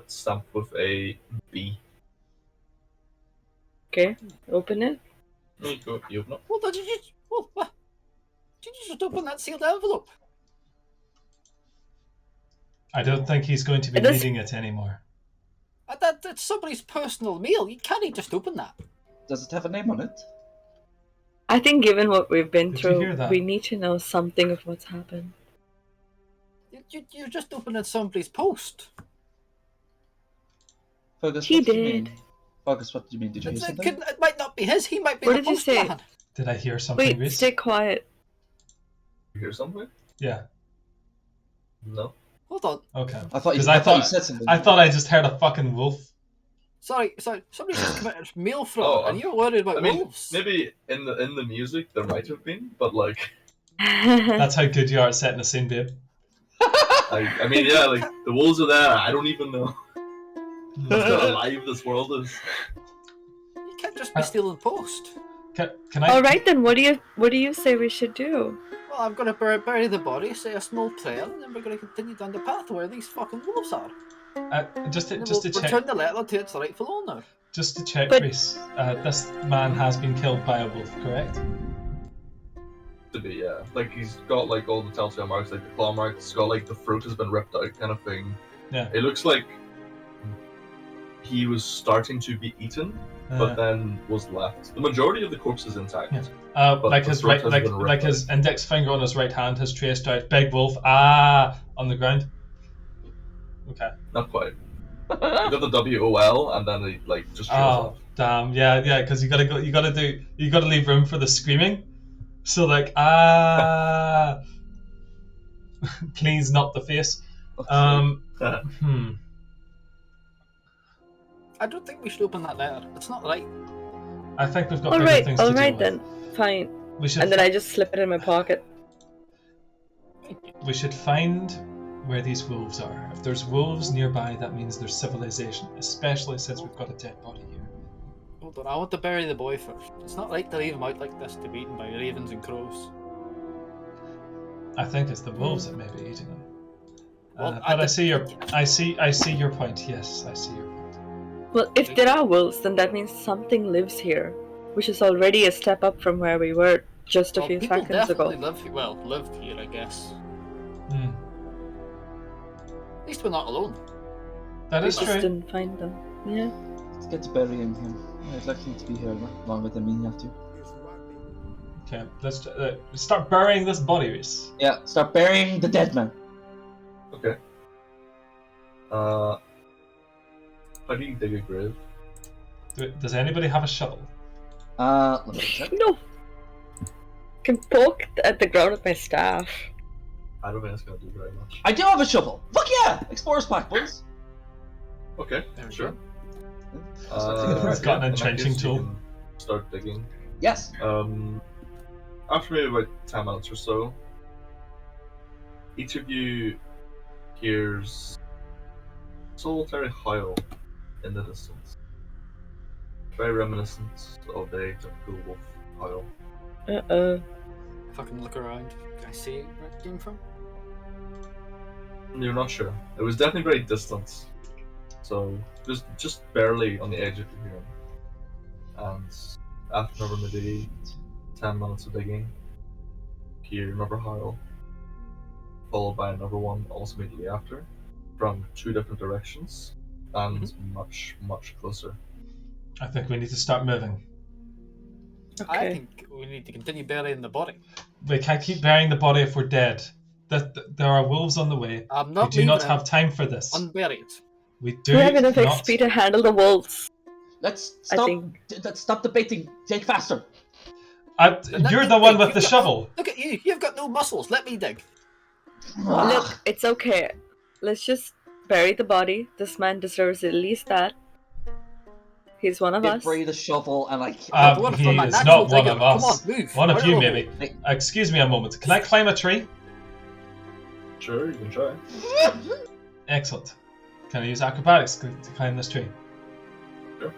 but stamped with a B. Okay, open it. There you go. You open it. Hold on, did you just open that sealed envelope? I don't think he's going to be needing it anymore. That's somebody's personal mail. You can't just open that. Does it have a name on it? I think given what we've been Did you hear through, that? we need to know something of what's happened. You're just opening somebody's post. Fergus, He what do you did. mean? Fergus, what do you mean? Did you hear something? It might not be his. He might be What the did you say? postman. Did I hear something, Wait, Reese? stay quiet. You hear something? Yeah. No. Hold on. Okay. I thought you said something. I thought I just heard a fucking wolf. Sorry. Somebody just committed mail fraud, Oh, and you're worried about wolves. Maybe in the music there might have been, but like. That's how good you are at setting the scene, babe. I mean, yeah, like the wolves are there. I don't even know how alive this world is. You can't just be stealing post. Can I? All right then. What do you say we should do? Well, I'm gonna bury the body, say a small prayer, and then we're gonna continue down the path where these fucking wolves are. Just to We'll check. return the letter to its rightful owner. Just to check, But- Reese. This man has been killed by a wolf, correct? To be, yeah, like he's got like all the telltale marks, like the claw marks. It's got like the throat has been ripped out, kind of thing. Yeah. It looks like he was starting to be eaten, but then was left. The majority of the corpse is intact. Yeah. But like the his throat right, has been ripped like his index finger on his right hand has traced out big wolf on the ground. Okay. Not quite. You got the WOL, and then he like just trails Oh off. damn! Yeah, because you gotta leave room for the screaming. So like please not the face. I don't think we should open that letter. It's not right. I think we've got All bigger right, things all to deal right with. then. Fine. We should And then I just slip it in my pocket. We should find where these wolves are. If there's wolves nearby, that means there's civilization, especially since we've got a dead body here. Hold on, I want to bury the boy first. It's not right to leave him out like this to be eaten by ravens and crows. I think it's the wolves that may be eating them. Well, But I see your point. Yes, I see your point. Well, if there are wolves, then that means something lives here, which is already a step up from where we were just a few people seconds ago. definitely lived here, I guess. Hmm. At least we're not alone. That We is just true. didn't find them. Yeah. Let's get to burying him. I'd like him to be here longer than me have to. Okay, let's start burying this body, Reese. Yeah, start burying the dead man. Okay. How do you dig a grave? Does anybody have a shovel? Let me check. No. Can poke at the ground with my staff. I don't think it's gonna do very much. I do have a shovel. Fuck yeah! Explorer's pack, boys. Okay, There we sure. It's got an in that entrenching case, you tool. can Start digging. Yes. After maybe about 10 minutes or so, each of you hears solitary howl in the distance. Very reminiscent of a typical wolf howl. Uh-oh. If I can look around, can I see where it came from? You're not sure. It was definitely very distant. So, just barely on the edge of your hearing. And after another maybe 10 minutes of digging, you hear another howl, followed by another one almost immediately after, from two different directions, and much, much closer. I think we need to start moving. I Okay. think we need to continue burying the body. We can't keep burying the body if we're dead. There are wolves on the way. I'm We not do not leaving have it time for this. unburied. We do We have enough not. XP to handle the wolves. Let's I stop. think. Let's stop debating. Take faster. You're the one with the shovel. Look at you. You've got no muscles. Let me dig. Look, it's okay. Let's just bury the body. This man deserves at least that. He's one of Give us. Bray the shovel and like. What if He I'm a is natural not one digger? of us. Come on, move. One of Out you, the maybe. hole. Excuse me a moment. Can I climb a tree? Sure, you can try. Excellent. Can I use acrobatics to climb this tree? Sure.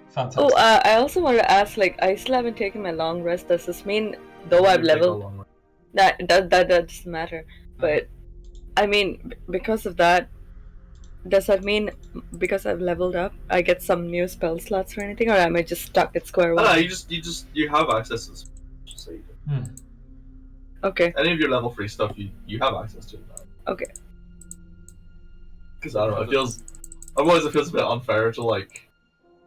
Fantastic. Oh, I also wanted to ask, like, I still haven't taken my long rest. Does this mean, though I've Take a leveled, long way. that doesn't matter? But, I mean, because of that, Does that mean because I've leveled up, I get some new spell slots or anything, or am I just stuck at square one? You have access to this. So you Hmm. Okay. any of your level 3 stuff, you have access to it now. Okay. Because I don't know, it feels otherwise it feels a bit unfair to like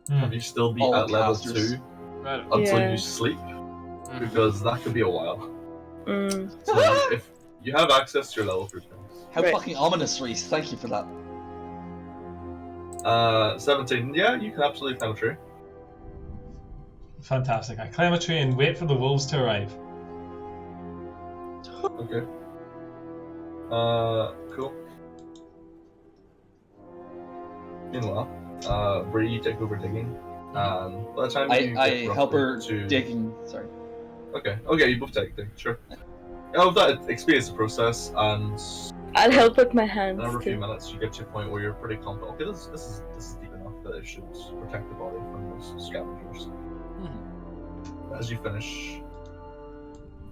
Hmm. have you still be All at level casters. 2 Right. until Yeah. you sleep, Mhm. because that could be a while. Mm, So if you have access to your level 3 things. How Right. fucking ominous, Reese. Thank you for that. 17, yeah, you can absolutely climb a tree. Fantastic. I climb a tree and wait for the wolves to arrive. Okay. Cool. Meanwhile, Bree, you take over digging, and by the time you I get help her roughly to digging. Sorry. Okay, you both take sure. Yeah, with that, experience the process, and I'll help with my in hands another few too. minutes, you get to a point where you're pretty confident. Okay, this is deep enough that it should protect the body from those scavengers. Mhm. As you finish,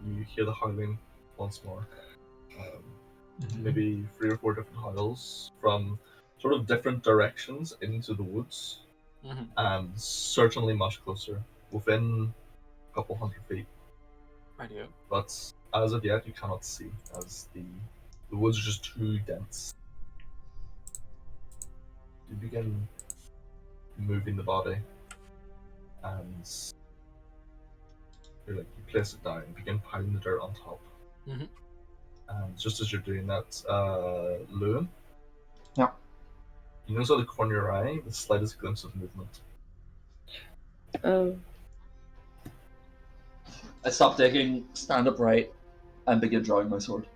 you hear the howling once more. Mhm. Maybe 3 or 4 different howls from sort of different directions into the woods, Mhm. and certainly much closer, within a couple 100 feet. Rightio. But as of yet, you cannot see, as the woods are just too dense. You begin moving the body, and you place it down, begin piling the dirt on top. Mhm. And just as you're doing that, Lewin, Yeah. you notice out of the corner of your eye the slightest glimpse of movement. Oh. I stop digging, stand upright, and begin drawing my sword.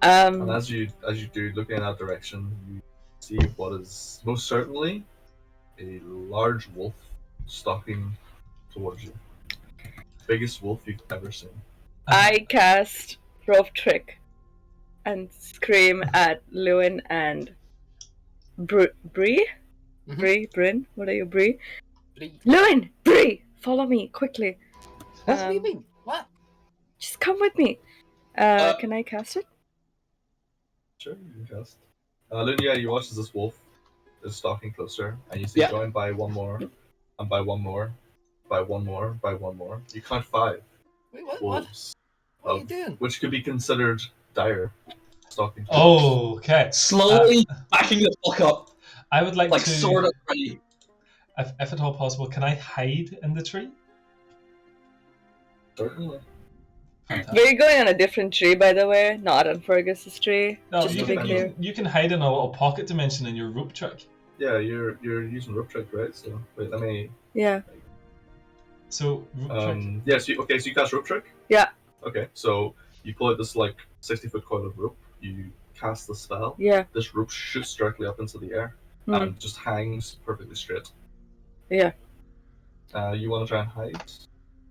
And Um. as you do, looking in that direction, you see what is most certainly a large wolf stalking towards you. Biggest wolf you've ever seen. I cast Rope Trick and scream at Lewin and Bree? Mhm. Bryn? What are you, Bree? Bree. Lewin! Bree! Follow me, quickly. What do you mean? What? Just come with me. Can I cast it? Sure, you can cast. Lunia, you watch as this wolf is stalking closer, and you see Yeah. joined by one more, and by one more, by one more, by one more. You count 5 Wait, what? wolves, What are you doing? which could be considered dire stalking. Okay. Slowly backing the fuck up, I would like like to, sword up ready. if at all possible, can I hide in the tree? Certainly. Fantastic. We're going on a different tree, by the way, not on Fergus's tree. No, just you to be can, clear. you can hide in a little pocket dimension in your rope trick. Yeah, you're using rope trick, right? So wait, let me. Yeah. So rope trick. Yes. So you cast rope trick. Yeah. Okay, so you pull out this like 60-foot coil of rope. You cast the spell. Yeah. This rope shoots directly up into the air and just hangs perfectly straight. Yeah. You want to try and hide?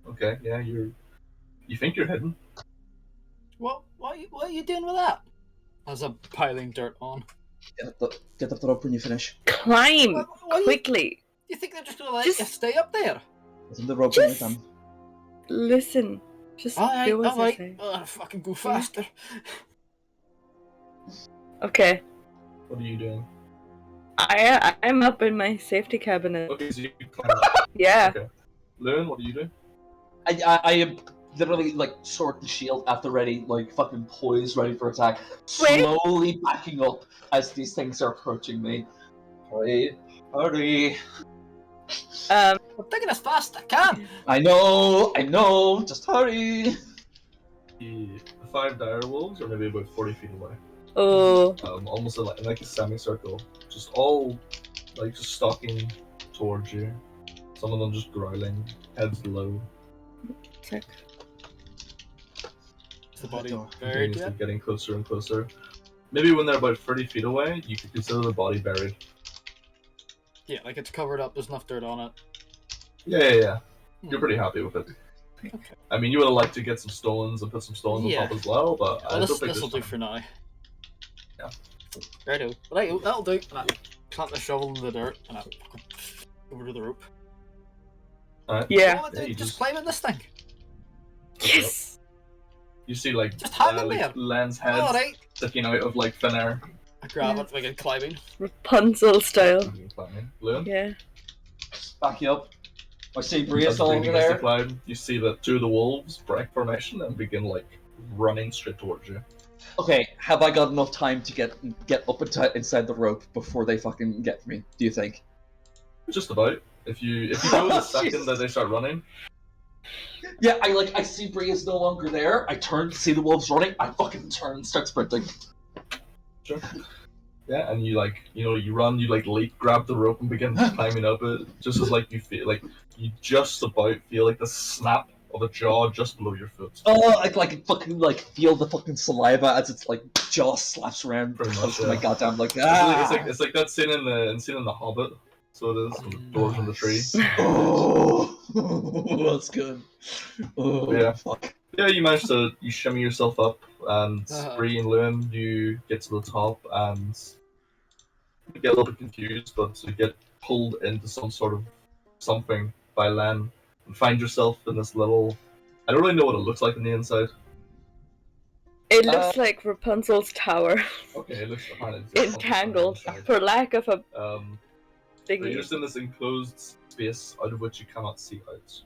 Okay. Yeah, you think you're hidden. What are you doing with that? As I'm piling dirt on. Get up the rope when you finish. Climb! What Quickly! You think they're just gonna let Just- you stay up there? Get up the rope when you're Just- done. Listen. Just do as I say. Oh, fucking go faster. Okay. What are you doing? I'm up in my safety cabinet. Okay, so you climb. Yeah. Okay. Loon, what are you doing? I am literally like sword and shield at the ready, like fucking poised, ready for attack. Wait. Slowly backing up as these things are approaching me. Hurry, hurry. I'm thinking as fast as I can. I know, just hurry. The 5 dire wolves are maybe about 40 feet away. Oh. Almost in like a semicircle, just all like just stalking towards you. Some of them just growling, heads low, Check. Is the body buried continuously yet? getting closer and closer. Maybe when they're about 30 feet away, you could consider the body buried. Yeah, like it's covered up. There's enough dirt on it. Yeah. You're pretty happy with it. Okay. I mean, you would have liked to get some stones and put some stones on top as well, but I Well, don't think this will there's do for now. Yeah. Righto. Right, that'll do. And I plant the shovel in the dirt and I over to the rope. Alright. Yeah. Oh, Yeah, you just just- climbing this thing. Yes! You see like Just hang in there. Len's head All right. sticking out of like thin air. I grab it, begin climbing. Rapunzel style. Loon? Yeah. Back you up. I see Bria As still Bree over begins to there. climb, you see that two of the wolves break formation and begin like running straight towards you. Okay, have I got enough time to get up inside the rope before they fucking get me? Do you think? Just about. If you go the second Jesus. that they start running, Yeah, I see Bria's no longer there. I turn to see the wolves running. I fucking turn and start sprinting. sure. Yeah, and you you run, you leap, grab the rope, and begin climbing up it. Just as you feel you just about feel like the snap of a jaw just below your foot. Oh, I fucking feel the fucking saliva as its jaw slaps around Pretty close much, to my yeah. goddamn It's like that scene in the Hobbit. So it is, when the doors on the tree. Oh, that's good. Oh, Yeah. fuck. Yeah, you shimmy yourself up, and Bree and Loon, you get to the top, and you get a little bit confused, but you get pulled into some sort of something by Len, and find yourself in this little. I don't really know what it looks like on the inside. It looks like Rapunzel's tower. Okay, it looks Entangled, for lack of a So you're thingy. just in this enclosed space out of which you cannot see out.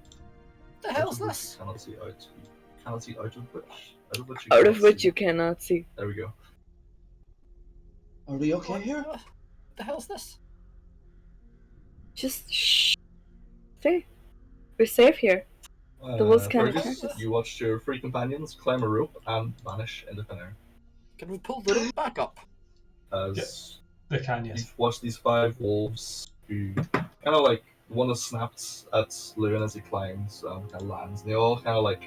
The hell's this? You cannot see out. You cannot see out of which. Out of which you cannot see. There we go. Are we okay here? What the hell's this? Just shh. Stay. We're safe here. The wolves can't Fergus, attack us. you watched your three companions climb a rope and vanish into thin air. Can we pull the rope back up? As They can, yes. you've watched these five wolves who kind of one has snapped at Loon as he climbs and kind of lands, and they all kind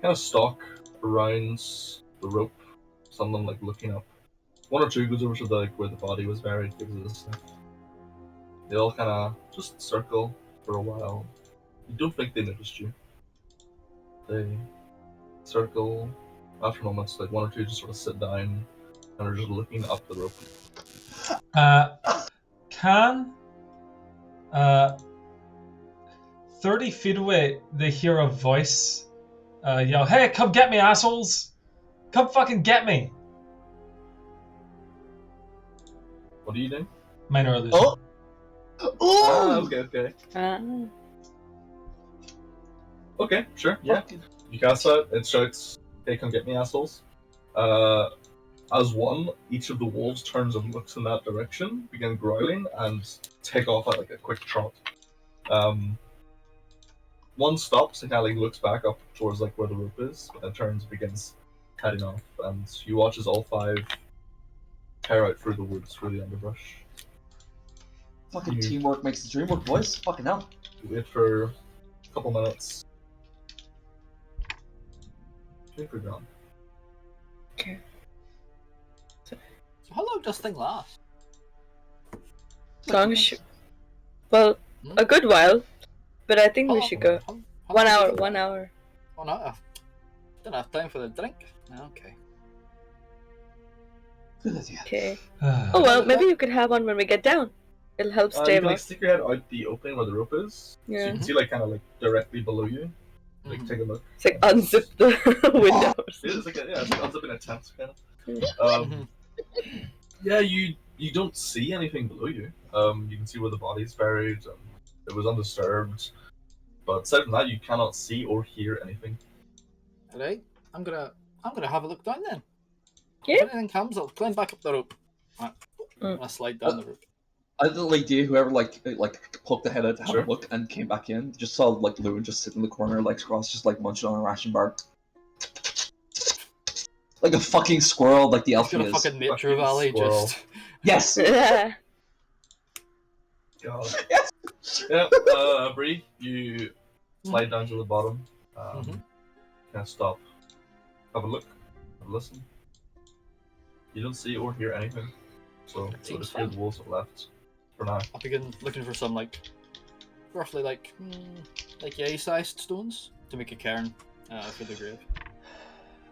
of stalk around the rope, some of them looking up. One or two goes over to where the body was buried, gives it a sniff. They all kind of just circle for a while. You don't think they noticed you. They circle. After moments, one or two just sort of sit down and are just looking up the rope. Can 30 feet away they hear a voice yell, "Hey, come get me, assholes! Come fucking get me!" What are you doing? Minor illusion. Oh! Oh! Okay. Ah. Okay, sure, yeah. You cast that, it shouts, "Hey, come get me, assholes." As one, each of the wolves turns and looks in that direction, begin growling, and take off at a quick trot. One stops and kind of looks back up towards where the rope is, but then turns and begins heading off, and you watch as all five tear out through the woods, through the underbrush. Fucking teamwork makes the dream work, boys. Fucking hell. You wait for a couple minutes. Wait for gone. Okay. So how long does this thing last? As long as well, a good while. But I think we should go. How 1 long hour, does it 1 last? hour. 1 hour. Don't have time for the drink. Okay. Good idea. Okay. Oh well, maybe you could have one when we get down. It'll help stay You can more. stick your head out the opening where the rope is, so Yeah. you can see directly below you. Take a look. It's unzip the windows. It's it's unzipping a tent kind of. Yeah, you don't see anything below you. You can see where the body's buried, and it was undisturbed. But aside from that, you cannot see or hear anything. Alright, I'm gonna have a look down then. Yeah. If anything comes, I'll climb back up the rope. Right. I'll slide down the rope. I had the idea whoever poked the head out to have Sure. a look and came back in, just saw Loon just sitting in the corner, legs crossed, just munching on a ration bar. Like a fucking squirrel, like the He's elf got a is. fucking nature Fucking valley squirrel. just. Yes! Yeah. God. Yes! Yeah, Bree, you slide down to the bottom. Mhm. Kind of stop. Have a look. Have a listen. You don't see or hear anything. So It seems the fine. the wolves have left for now. I begin looking for some roughly yay-sized stones to make a cairn for the grave.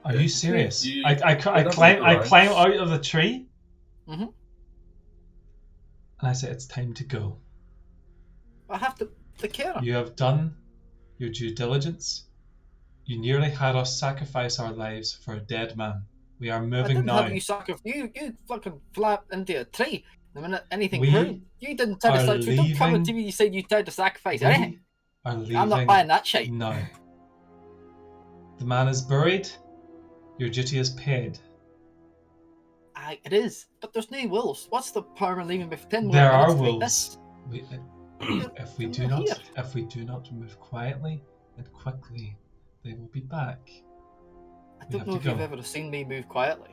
Are you serious? You- I that's climb right. out of the tree. Mhm. And I say it's time to go. I have the cairn. You have done your due diligence. You nearly had us sacrifice our lives for a dead man We are I moving didn't now. have you sucker. You fucking flap into a tree. The minute anything We happened, you didn't try to are sacrifice. Don't come leaving- to me. You said you tried to sacrifice We anything. are leaving I'm not buying that shit. now. The man is buried. Your duty is paid. Aye, it is, but there's no wolves. What's the harm in leaving me for 10 There are minutes like wolves. this? We, if we They're do not not, here. if we do not move quietly and quickly, they will be back. I We don't have know to if you've go. ever seen me move quietly.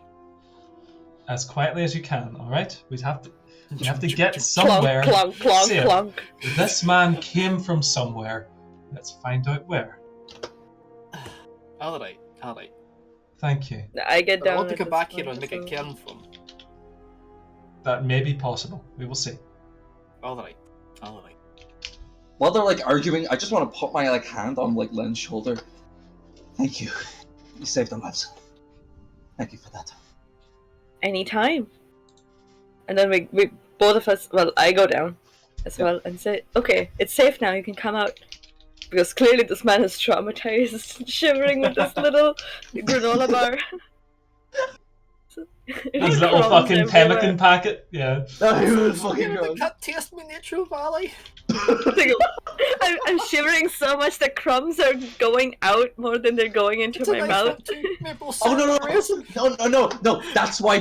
As quietly as you can. All right. We have to get Clunk, somewhere. clunk, clunk, safe. clunk. This man came from somewhere. Let's find out where. All right. Thank you. I get But I down. want to at come this back here point and make as a well. cairn for him. That may be possible. We will see. All right. While they're like arguing, I just want to put my like hand on like Len's shoulder. Thank you. You saved our lives. Thank you for that. Anytime. And then we both of us, well, I go down as Yep. well and say, okay, it's safe now, you can come out. Because clearly this man is traumatized, shivering with this little granola bar. His little Crumbs fucking everywhere. pemmican packet. Yeah. Fucking The cat taste me Nature Valley. I'm shivering so much that crumbs are going out more than they're going into It's a my nice mouth. one too. Maple Oh syrup no and raisin. no! That's why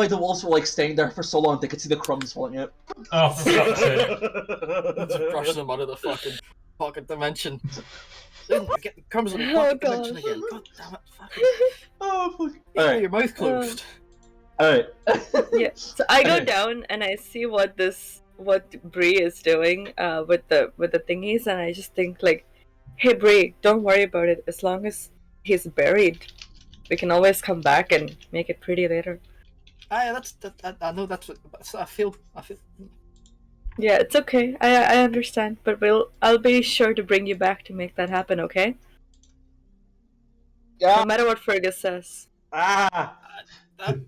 the wolves were like staying there for so long. They could see the crumbs falling out. Oh, for fuck's sake. Just brush them out of the fucking pocket dimension. You're getting crumbs in the Oh, pocket God. dimension again. God damn it! Fucking. Oh fuck! You All have right, your mouth closed. all right. Yeah. So I go Okay. down and I see what Bree is doing with the thingies, and I just think like, hey Bree, don't worry about it. As long as he's buried, we can always come back and make it pretty later. Aye, I know that's what I feel. Yeah, it's okay. I understand, but I'll be sure to bring you back to make that happen. Okay? Yeah. No matter what Fergus says. Ah.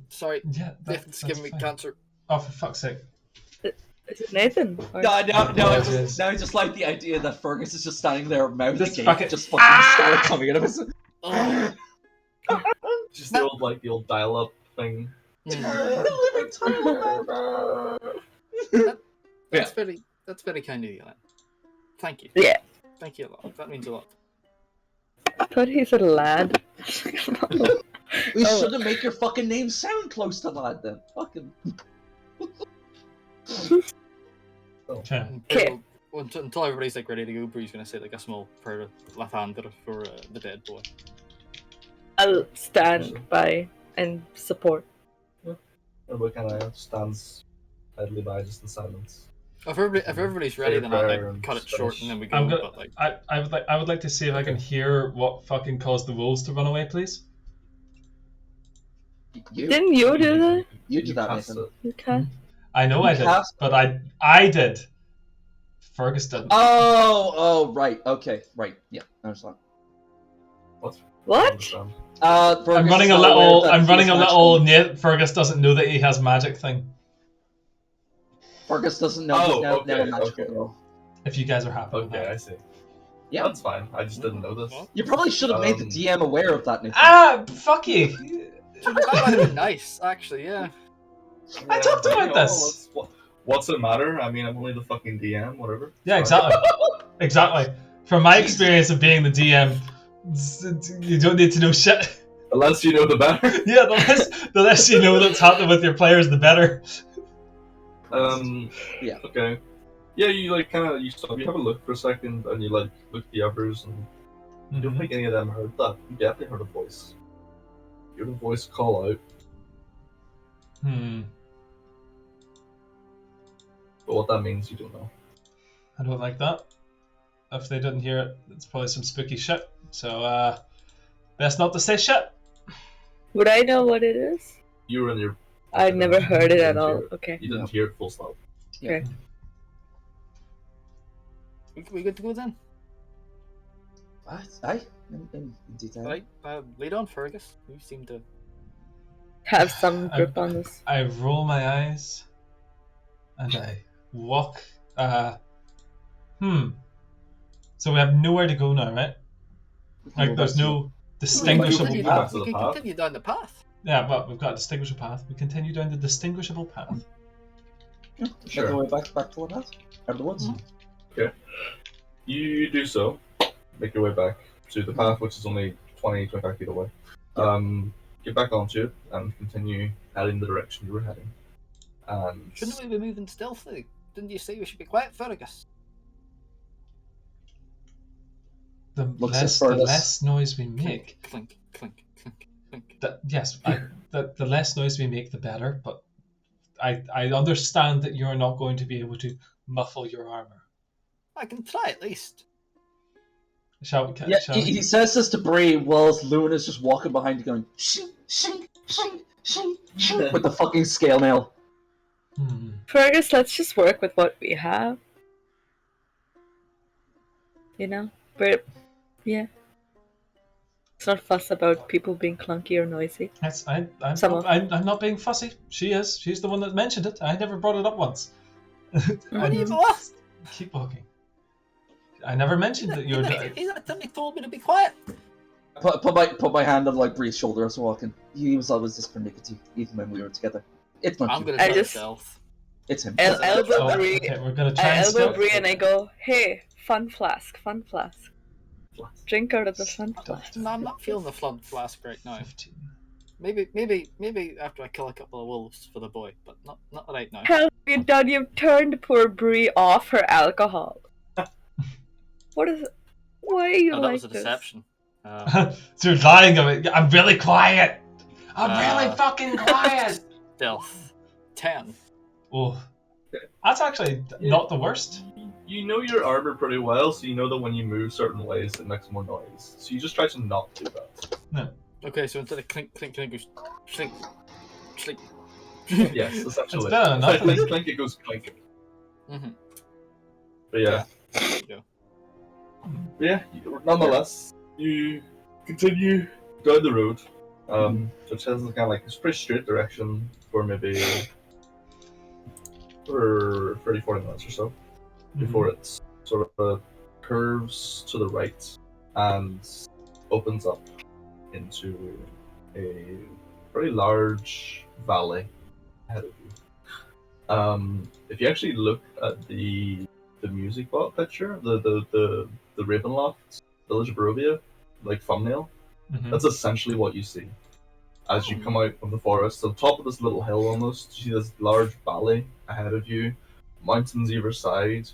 Sorry, Yeah, Nathan's that's giving me fine. cancer. Oh, for fuck's sake. Is it Nathan? Or... No, Apologies. I just like the idea that Fergus is just standing there, mouth Just agape, fucking- just fucking stomach coming out of his. Oh, Just the old dial-up thing. that's very kind of you, Len. Thank you. Yeah. Thank you a lot. That means a lot. I thought he said lad. We Oh. shouldn't make your fucking name sound close to that then. Fucking. Okay. Okay. Until everybody's like ready to go, Bree's gonna say like a small prayer left-hander for the dead boy. I'll stand by and support. Everybody kind of stands idly by, just in silence. If everybody's ready, then I'll like cut it short and then we go. I'm gonna- But like, I would like to see if I can hear what fucking caused the wolves to run away, please. Didn't you do that? You did that, cast Nathan. it. You can't. I know I did, Cast- but I did. Fergus didn't. Oh, right. Okay, right. Yeah, I understand. What? I'm Fergus running is a not aware little. that I'm he's running a little. magical. Fergus doesn't know that he has magic thing. Fergus doesn't know Oh, he's now okay, magical. okay. though. If you guys are happy. with Okay, that. I see. Yeah. That's fine. I just didn't know this. You probably should have made the DM aware of that, Nathan. Ah, fuck you. that might have been nice, actually. Yeah. I talked about you know, this. What's it matter? I mean, I'm only the fucking DM, whatever. Yeah, It's fine. exactly. Exactly. From my experience of being the DM, you don't need to know shit. The less you know, the better. Yeah, the less you know that's happening with your players, the better. Yeah. Okay. Yeah, you like kind of you stop. You have a look for a second, and you like look at the others, and you don't think any of them heard that. You definitely heard a voice. You heard a voice call out, but what that means, you don't know. I don't like that. If they didn't hear it, it's probably some spooky shit. So, best not to say shit. Would I know what it is? You were in your. I've never heard it You at didn't all. hear it. Okay. You didn't hear it full stop. Okay. We good to go then? Aye. Indeed, aye. Right. Lead on, Fergus. You seem to. Have some grip on this. I roll my eyes, and I walk. So we have nowhere to go now, right? Like, there's no distinguishable We path. can continue down the path. Yeah, well, we've got a distinguishable path. We continue down the distinguishable path. Yeah, Sure. make our way back to the path. Out of the woods. You do so, make your way back to the path, which is only 20, 25 feet away. Get back onto it and continue heading the direction you were heading. And Shouldn't we be moving stealthily? Didn't you say we should be quiet, Fergus? The Looks at less the Fergus. less noise we make. Clink, clink, clink, clink. The less noise we make, the better. But I understand that you're not going to be able to muffle your armor. I can try at least. Shall we? Yeah, Shall he we? says this to Bree whilst Loon is just walking behind you going shing, shing, shing, shing, shing with the fucking scale nail. Fergus, let's just work with what we have. You know? Yeah. Let's not fuss about people being clunky or noisy. I'm not being fussy. She is. She's the one that mentioned it. I never brought it up once. What? Keep walking. I never mentioned that you're. He's actively told me to be quiet. Put my hand on like Bree's shoulder as walking. He was always this pernickety, even when we were together. It's not I'm you. gonna try stealth. It's him. Elbow Bree. Okay, we're gonna try I and elbow stealth. Bree and I go, hey, fun flask. Drink out of the fun flask. No, I'm not feeling the flood flask right now. 15. Maybe after I kill a couple of wolves for the boy, but not right now. How have you done? You've turned poor Bree off her alcohol. What is it? Why are you that like was a this? deception. So you're lying about it. I'm really quiet. I'm really fucking quiet. Stealth 10. Oh, that's actually not the worst. You know your armor pretty well, so you know that when you move certain ways, it makes more noise. So you just try to not do that. No. Okay, so instead of clink, clink, clink, it goes clink, clink. Yes, essentially. It's better than It's like nothing. clink, it goes clink. Mm-hmm. But yeah. There you go. Nonetheless, you continue down the road, which has kind of like this pretty straight direction for maybe for 30, 40 minutes or so before it sort of curves to the right and opens up into a very large valley ahead of you. If you actually look at the music bot picture, the Ravenloft Village of Barovia, like thumbnail, that's essentially what you see. As you come out from the forest, on top of this little hill almost, you see this large valley ahead of you, mountains either side.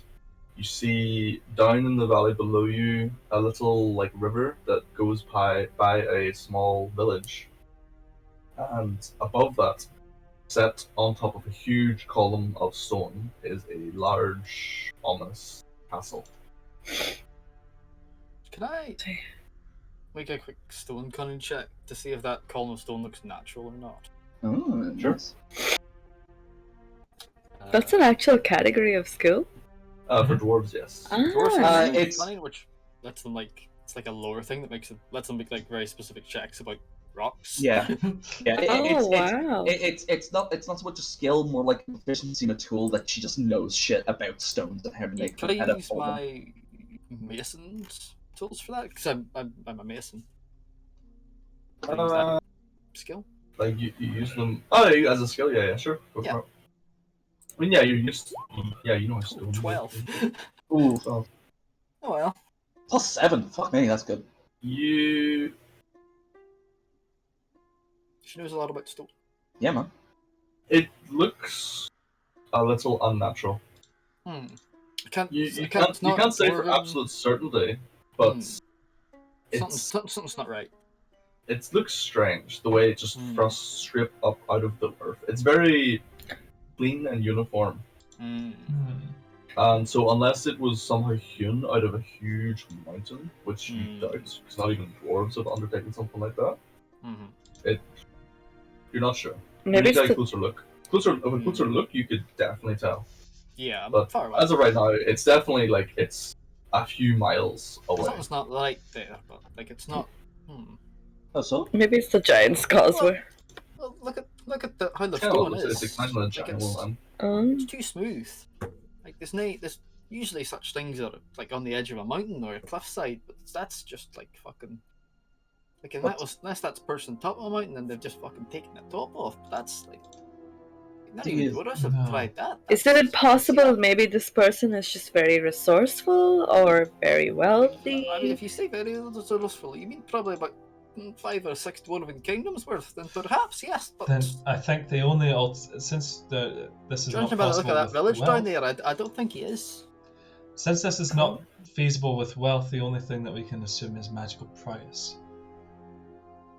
You see down in the valley below you a little like river that goes by a small village. And above that, set on top of a huge column of stone, is a large, ominous castle. Can I make a quick stone cunning check to see if that column of stone looks natural or not? Oh, Sure. nice. That's an actual category of skill. For dwarves, yes. Dwarves Ah. have it's- cunning, which lets them it's like a lower thing that lets them make like very specific checks about rocks. Yeah. Yeah. Wow. It's not so much a skill, more like efficiency in a tool that she just knows shit about stones and how to make Could them. I how to use fold them. my mason's tools for that? Because I'm a mason. Can I use that skill? Like you use them. Oh, yeah, as a skill, yeah, sure. Go Yeah. for it. I mean, yeah, you're used. Yeah, you know how stone. 12. Ooh, So Oh well. +7. Fuck me, that's good. you. She knows a lot about stone. Yeah, man. It looks a little unnatural. I can't. You it's can't not say for dwarven. absolute certainty, but Something's not right. it looks strange the way it just thrusts straight up out of the earth. It's very clean and uniform. And so unless it was somehow hewn out of a huge mountain, which you doubt, because not even dwarves have undertaken something like that, you're not sure. Maybe You get it's a closer look. With a closer look, you could definitely tell. Yeah, I'm But far away. as of right now, it's definitely like it's a few miles away. Something's not right there, but like it's not. Oh, so? Maybe it's the Giant's Causeway. Well, look at how the Yeah, stone well, is. it's kind of a Like, giant it's, one. it's too smooth. Like there's usually such things that are like on the edge of a mountain or a cliffside, but that's just like fucking Like, But- unless that's person top of a mountain and they've just fucking taken the top off. That's like, not Do even you- dwarves have No. tried that. Isn't it That's- possible yeah. maybe this person is just very resourceful or very wealthy? I mean, if you say very resourceful, you mean probably about 5 or 6 dwarven kingdoms worth, then perhaps yes. But Then I think the only since this is not judging by the look possible of that with village down wealth, there, I don't think he is. since this is not feasible with wealth, the only thing that we can assume is magical prowess.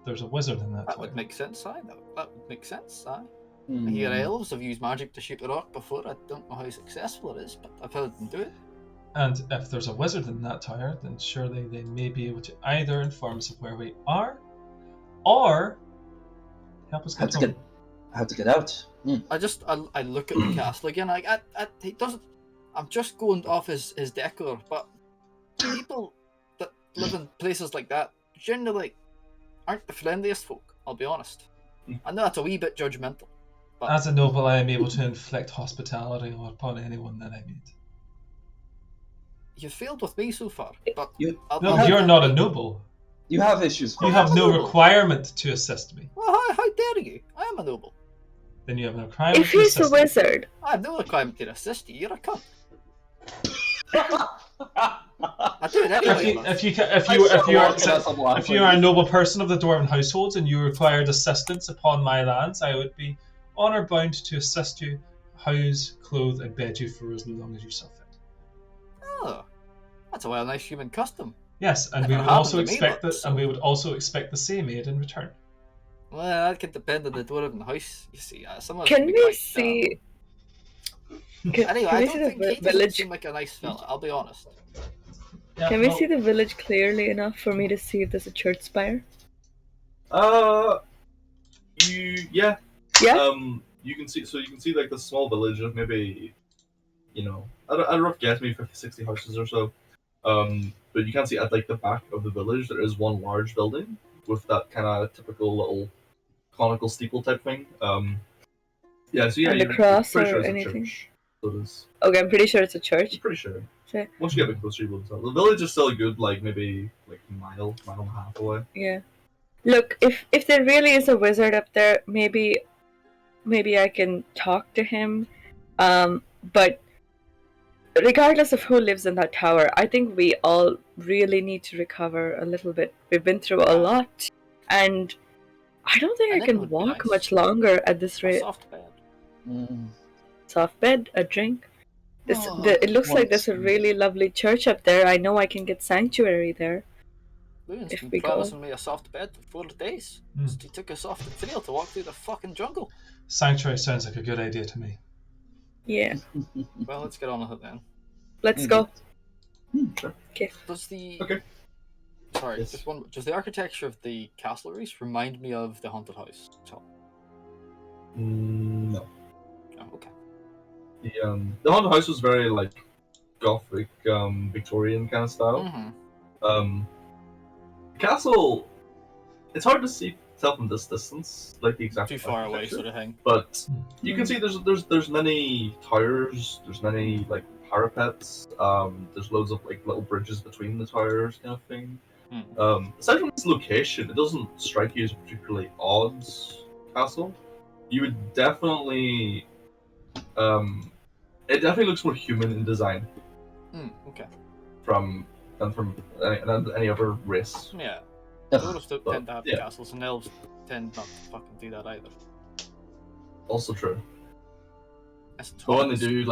There's a wizard in that That tower. would make sense, aye. That would make sense, aye. I Hmm. hear elves have used magic to shoot the rock before. I don't know how successful it is, but I've heard them do it. And if there's a wizard in that tower, then surely they may be able to either inform us of where we are, or help us How get to home. get how to get out? I look at the castle again. He doesn't. I'm just going off his decor, but people that live in places like that generally aren't the friendliest folk. I'll be honest. I know that's a wee bit judgmental. As a noble, I am able to inflict hospitality upon anyone that I meet. You've failed with me so far, but You No, have- you're not a noble. you have issues. You I'm have a no noble. requirement to assist me. Well, how dare you? I am a noble. Then you have no requirement If to he's a assist me. wizard, I have no requirement to assist you. You're a cunt. I do it anyway. If you are a noble person of the dwarven households and you required assistance upon my lands, I would be honor bound to assist you, house, clothe, and bed you for as long as you saw fit. Oh, that's a well nice human custom. Yes, and Never we would happened also to me, expect but- that, and we would also expect the same aid in return. Well, that could depend on the dwarven house. You see, some of us can be we quite, see? Anyway, Can I we don't see the think he doesn't village? seem like a nice fella. I'll be honest. Yeah, Can we well, see the village clearly enough for me to see if there's a church spire? Yeah. Yeah. You can see like the small village of maybe, at a rough guess, maybe 50, 60 houses or so. But you can see at like the back of the village there is one large building with that kind of typical little conical steeple type thing. Yeah. So yeah, And a you're cross pretty or sure it's anything? a church. So it is. Okay, I'm pretty sure it's a I'm church. pretty sure. Okay. Once you get a bit closer, you will tell. The village is still a good maybe a mile and a half away. Yeah. Look, if there really is a wizard up there, maybe I can talk to him. But regardless of who lives in that tower, I think we all really need to recover a little bit. We've been through a lot, and I don't think And I it can would be walk nice. much longer at this A rate. soft bed. Soft bed, a drink. Oh, It looks like once- there's a really lovely church up there. I know I can get sanctuary there. Luan's If been we go- promising me a soft bed for 4 days. Hmm. He took us off the trail to walk through the fucking jungle. Sanctuary sounds like a good idea to me. Yeah, Well, let's get on with it then. let's go. Sure. Does the Okay. Sorry, Yes. just one. Does the architecture of the castleries remind me of the haunted house? So, No. oh, okay. The haunted house was very gothic, Victorian kind of style. Mm-hmm. Castle, it's hard to tell from this distance, like the exact Too far away, architecture, sort of thing. But you can see there's many towers, there's many parapets, there's loads of little bridges between the towers, kind of thing. Aside from its location, it doesn't strike you as a particularly odd castle. You would definitely, it definitely looks more human in design Okay. than any other race. Yeah. Ugh. Dwarves don't But, tend to have yeah. castles, and elves tend not to fucking do that either. Also true. That's But when they do,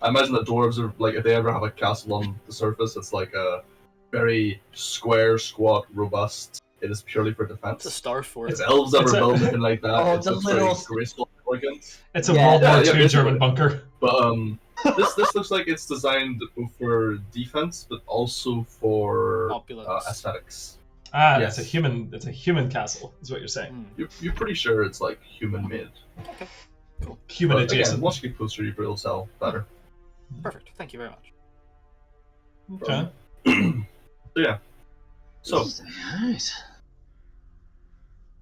I imagine that dwarves are if they ever have a castle on the surface, it's like a very square, squat, robust. It is purely for defense. It's a star fort. If elves ever It's a- build anything like that, Oh, it the looks very little- graceful and elegant. It's a Yeah. World War Yeah, II basically. German bunker. But this looks like it's designed both for defense, but also for Opulence. aesthetics. Ah, Yes. it's a human castle, is what you're saying. You're pretty sure it's human made. Human But adjacent. again, once you get closer, you will tell better. Perfect. Thank you very much. Okay. So yeah. So Right.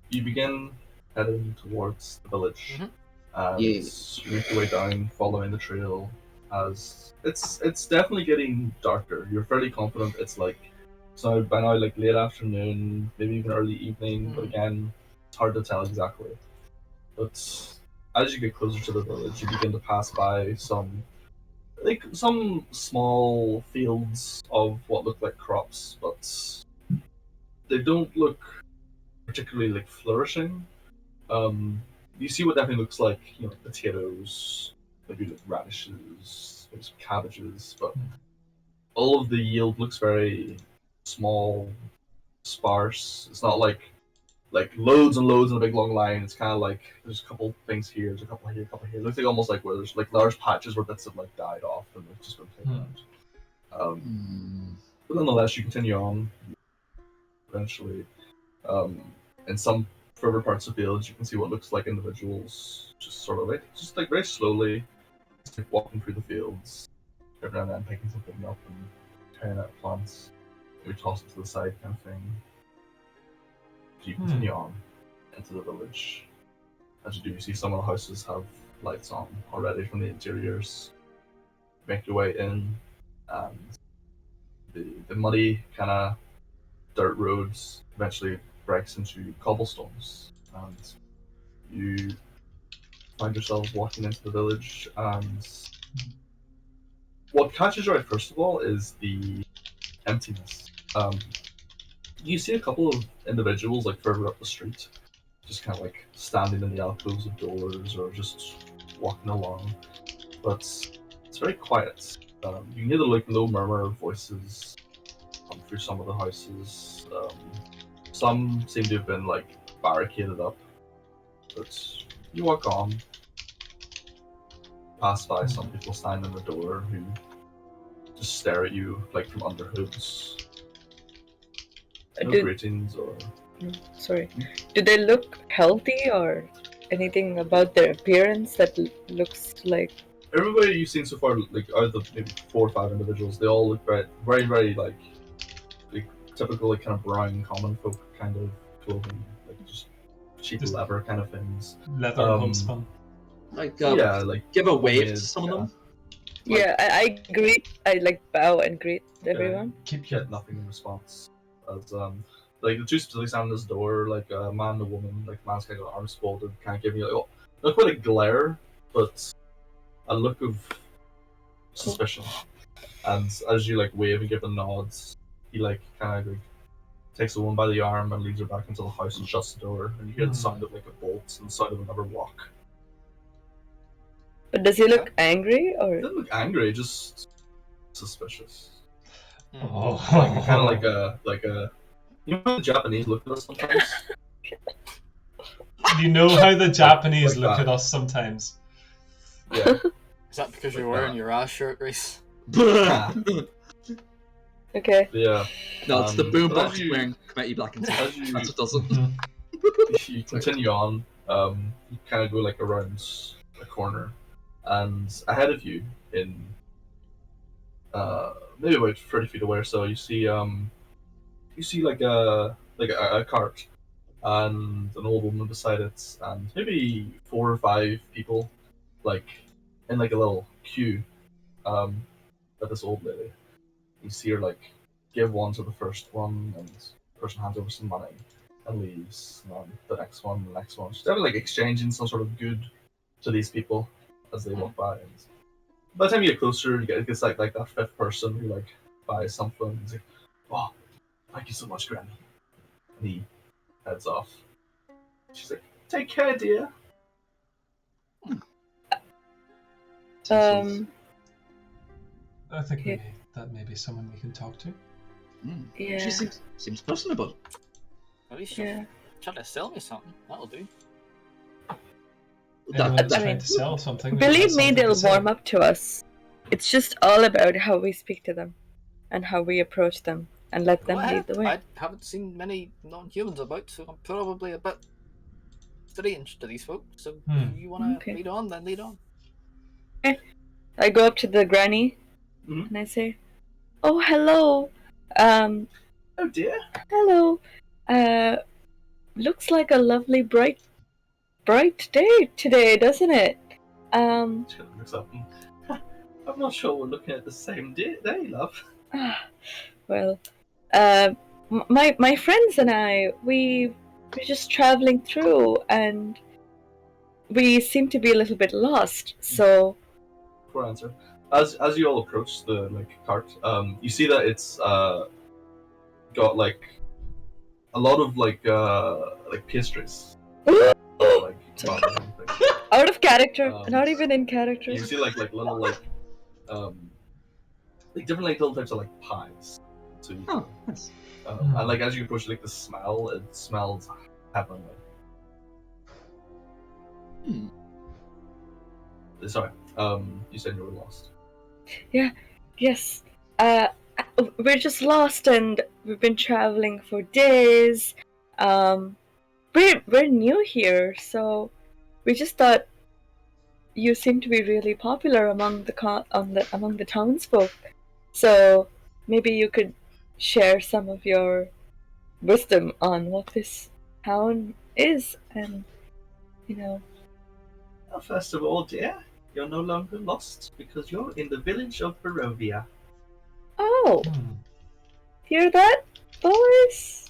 you begin heading towards the village, Mhm. and Yeah. you make your way down, following the trail. As it's definitely getting darker. You're fairly confident it's So by now, like late afternoon, maybe even early evening, but again, it's hard to tell exactly. But as you get closer to the village, you begin to pass by some small fields of what look like crops, but they don't look particularly like flourishing. You see what definitely looks like, like potatoes, maybe like radishes, maybe some cabbages, but all of the yield looks very small, sparse. It's not like loads and loads in a big long line. It's kind of like there's a couple things here, there's a couple here, a couple here. It looks like almost like where there's like large patches where bits have like died off and they've just been taken out. But nonetheless, you continue on. Eventually, um, in some further parts of the village, you can see what looks like individuals just sort of just like very slowly, just like walking through the fields, every now and then picking something up and tearing out plants, maybe toss it to the side kind of thing. So you continue on into the village. As you do, you see some of the houses have lights on already from the interiors. You make your way in, and the muddy kind of dirt roads eventually breaks into cobblestones, and you find yourselves walking into the village. And what catches your eye first of all is the emptiness. You see a couple of individuals like further up the street, just kind of like standing in the alcoves of doors or just walking along, but it's very quiet. You can hear the like low murmur of voices come through some of the houses. Some seem to have been like barricaded up, but you walk on, pass by some people standing in the door who just stare at you like from under hoods. No greetings or. Sorry. Do they look healthy or anything about their appearance that looks like? Everybody you've seen so far, like out of the maybe 4 or 5 individuals, they all look very, very, very like typical, like kind of brown common folk kind of clothing, like just cheap leather kind of things. Leather homespun. Like yeah, like give a wave to some of them. Like, yeah, I greet. I like bow and greet everyone. Get nothing in response. As like the two specifically stand at this door, like a man and a woman, like the man's kind of arms folded, kind of giving you like not quite a glare, but a look of suspicion. And as you like wave and give a nod, he like kind of like takes the woman by the arm and leads her back into the house and shuts the door. And you hear the sound of like a bolt and the sound of another lock. But does he look angry or? He doesn't look angry, just suspicious. Oh, kind of like a. You know how the Japanese look at us sometimes. You know how the Japanese look at us sometimes. Yeah. Is that because you're wearing your ass shirt, Reese? Okay. Yeah. No, it's the boombox wearing committee black and tan. That's what does it. You continue on. You kind of go like around a corner, and ahead of you, in maybe about 30 feet away or so, you see like a cart and an old woman beside it, and maybe 4 or 5 people, like in like a little queue, at this old lady. You see her like give one to the first one, and the person hands over some money and leaves, and then the next one, the next one. She's like exchanging some sort of good to these people as they walk by. And by the time you get closer, it gets like that 5th person who like buys something. He's like, "Oh, thank you so much, Granny." And he heads off. She's like, "Take care, dear." I think maybe that may be someone we can talk to. Yeah. She seems personable. At least you're trying to sell me something. That'll do. Everyone's trying to sell something. Believe me, they'll warm up to us. It's just all about how we speak to them and how we approach them and let them lead the way. I haven't seen many non-humans about, so I'm probably a bit strange to these folks. So if you want to lead on, then lead on. Okay. I go up to the granny and I say, "Oh, hello. Oh dear. Hello. Looks like a lovely bright day today, doesn't it? She looks up and, I'm not sure we're looking at the same day, love. Well, My friends and I, we're just traveling through, and we seem to be a little bit lost. So Poor answer. As you all approach the cart, you see that it's got like a lot of like pastries, like bars and things. out of character, Um, not even in character. You see like little different little types of pies. So you Oh, nice. and as you approach the smell, it smells heavenly. Hmm. Sorry, you said you were lost. Yes. We're just lost, and we've been traveling for days. We're new here, so we just thought you seem to be really popular among among the townsfolk. So maybe you could share some of your wisdom on what this town is, and you know. Well, first of all, dear, you're no longer lost because you're in the village of Barovia. Oh, Hmm. hear that, boys?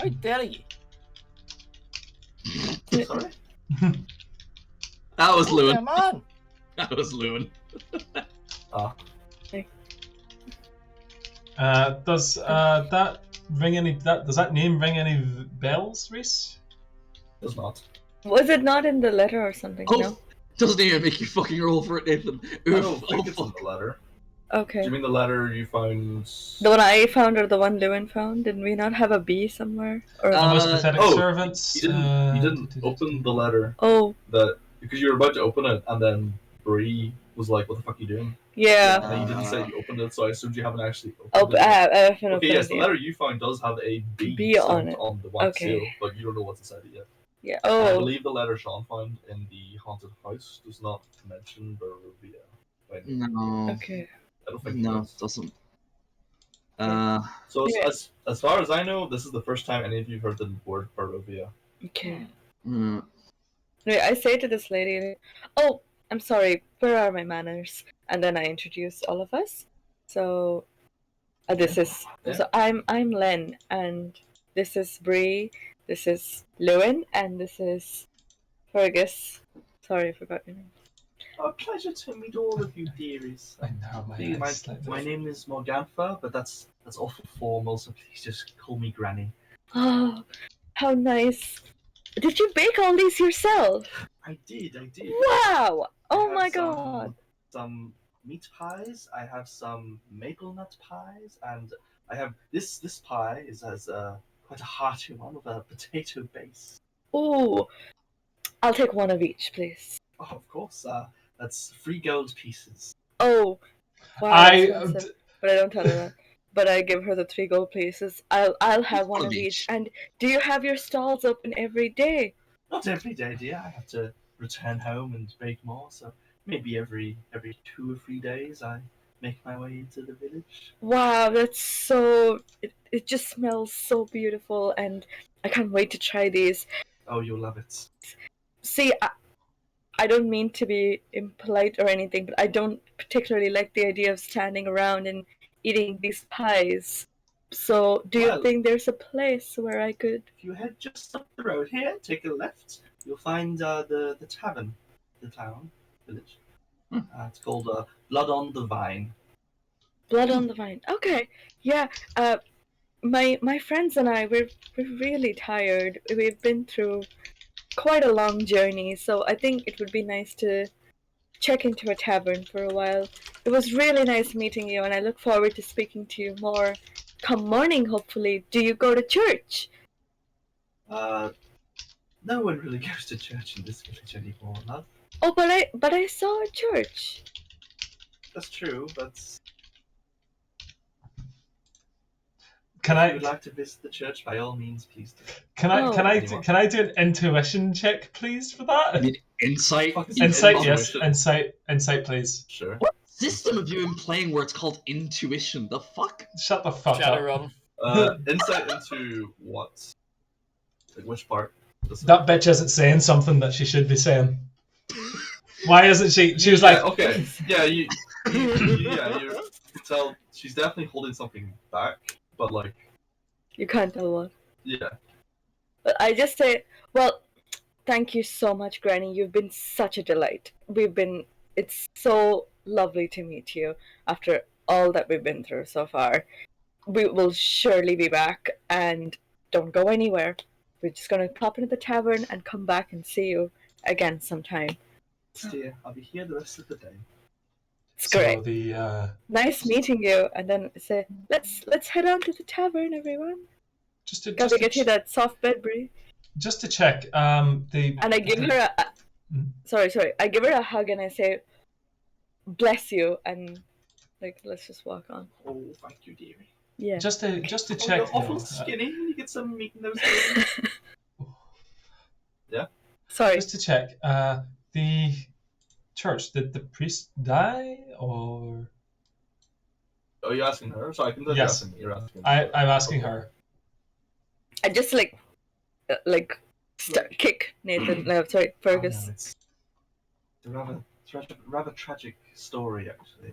How dare you? Sorry? That was Oh, Lewin. yeah, man. That was Lewin. Ah, Does that ring any? Does that name ring any bells, Reese? does not. Was it not in the letter or something? Oh, No. doesn't even make you fucking roll for it, Nathan. I Oof. don't think it's in fuck. the letter. Okay. Do you mean the letter you found? The one I found or the one Lewin found? Did we not have a B somewhere? Or The most Uh, pathetic oh, servants. You didn't open the letter oh, because you were about to open it, and then Bree was like, "What the fuck are you doing?" yeah. And then you didn't say you opened it, so I assumed you haven't actually Oh, opened I it. haven't Okay, opened yes, it the yet. letter you found does have a B on stamped it. on the white Okay. seal, but you don't know what's inside it yet. Yeah. And I Oh, believe the letter Sean found in the haunted house does not mention Barovia. by name. No. okay. I don't think it No, does. it doesn't. So Yeah. as far as I know, this is the first time any of you have heard the word Barovia. Okay. mm, Wait, I say to this lady, "Oh, I'm sorry. Where are my manners?" And then I introduce all of us. So, this is Yeah. so I'm Len, and this is Bree. This is Lewin, and this is Fergus. Sorry, I forgot your name. A pleasure to meet all of you, dearies. I know my Please, eyes slightly. my name is Morgantha, but that's awful formal, so please just call me Granny. Oh, how nice! Did you bake all these yourself? I did. Wow! Oh I my have god! some meat pies. I have some maple nut pies, and I have this pie has quite a hearty one with a potato base. Ooh, I'll take one of each, please. Oh, of course. That's 3 gold pieces. Oh, wow, I- expensive. But I don't tell her that. But I give her the 3 gold pieces. I'll have one of each. And do you have your stalls open every day? Not every day, dear. I have to return home and bake more, so maybe every 2 or 3 days I make my way into the village. Wow, that's so. It just smells so beautiful, and I can't wait to try these. Oh, you'll love it. See, I don't mean to be impolite or anything, but I don't particularly like the idea of standing around and eating these pies. So, do you Well- think there's a place where I could? If you head just up the road here, take a left, you'll find the tavern, the town, village. It's called Blood on the Vine. Blood on the Vine. Okay, yeah. My friends and I, we're really tired. We've been through quite a long journey, so I think it would be nice to check into a tavern for a while. It was really nice meeting you, and I look forward to speaking to you more. Come morning, hopefully. Do you go to church? No one really goes to church in this village anymore, love. Oh, but I saw a church. That's true, but Can if I you would like to visit the church, by all means, please do. can I can Oh. I do, can I do an intuition check, please, for that? I mean, insight. Fuck is Insight, intuition? yes. Insight, please. Sure. System of you in playing where it's called intuition. The fuck? Shut the fuck up. Shadowrun. Insight into what? Like which part? That bitch isn't saying something that she should be saying. Why isn't she? She was Yeah, like, okay. Yeah, you can tell she's definitely holding something back, but like, You can't tell what. yeah. But I just say, well, thank you so much, Granny. You've been such a delight. It's so lovely to meet you after all that we've been through so far. We will surely be back, and don't go anywhere. We're just gonna pop into the tavern and come back and see you again sometime. Stay. I'll be here the rest of the day. It's So great. the Nice meeting you. And then say, let's head on to the tavern, everyone. Gotta get you that soft bed, Brie. just to check, the And I give her a sorry. I give her a hug and I say, bless you, and like let's just walk on. Oh, thank you, dearie. Yeah. just to Oh, check. you're awful skinny. You get some meat in those veins. Yeah. Sorry. Just to check, the church, did the priest die or? Oh, you're asking her? Sorry, I can tell Yes. you're asking. I'm asking her. I just kick Nathan. No, sorry, Fergus. Oh, no, it's a rather tragic story, actually.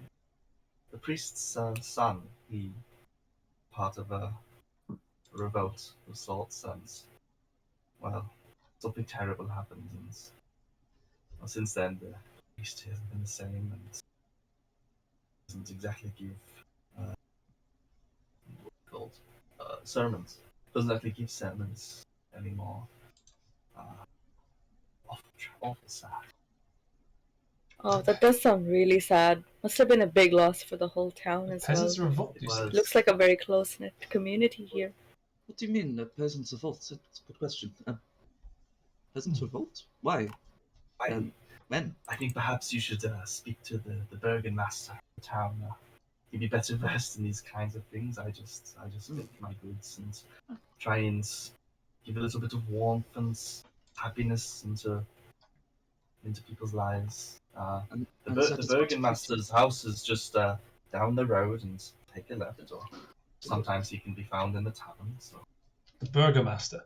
The priest's son, he part of a revolt of sorts, and well, something terrible happened, and well, since then the priest hasn't been the same, and doesn't exactly give what are called sermons. Doesn't actually give sermons anymore. Awful sad. Oh, that does sound really sad. Must have been a big loss for the whole town as well. Peasants revolt. You said. Looks like a very close knit community here. What do you mean, a peasant's revolt? That's a good question. Peasants revolt? Why? When? I think perhaps you should speak to the Burgomaster of the town. He'd be better versed in these kinds of things. I just make my goods and try and give a little bit of warmth and happiness into people's lives. The Burgomaster's house is just down the road, and take a left, or sometimes he can be found in the tavern. So. The Burgomaster.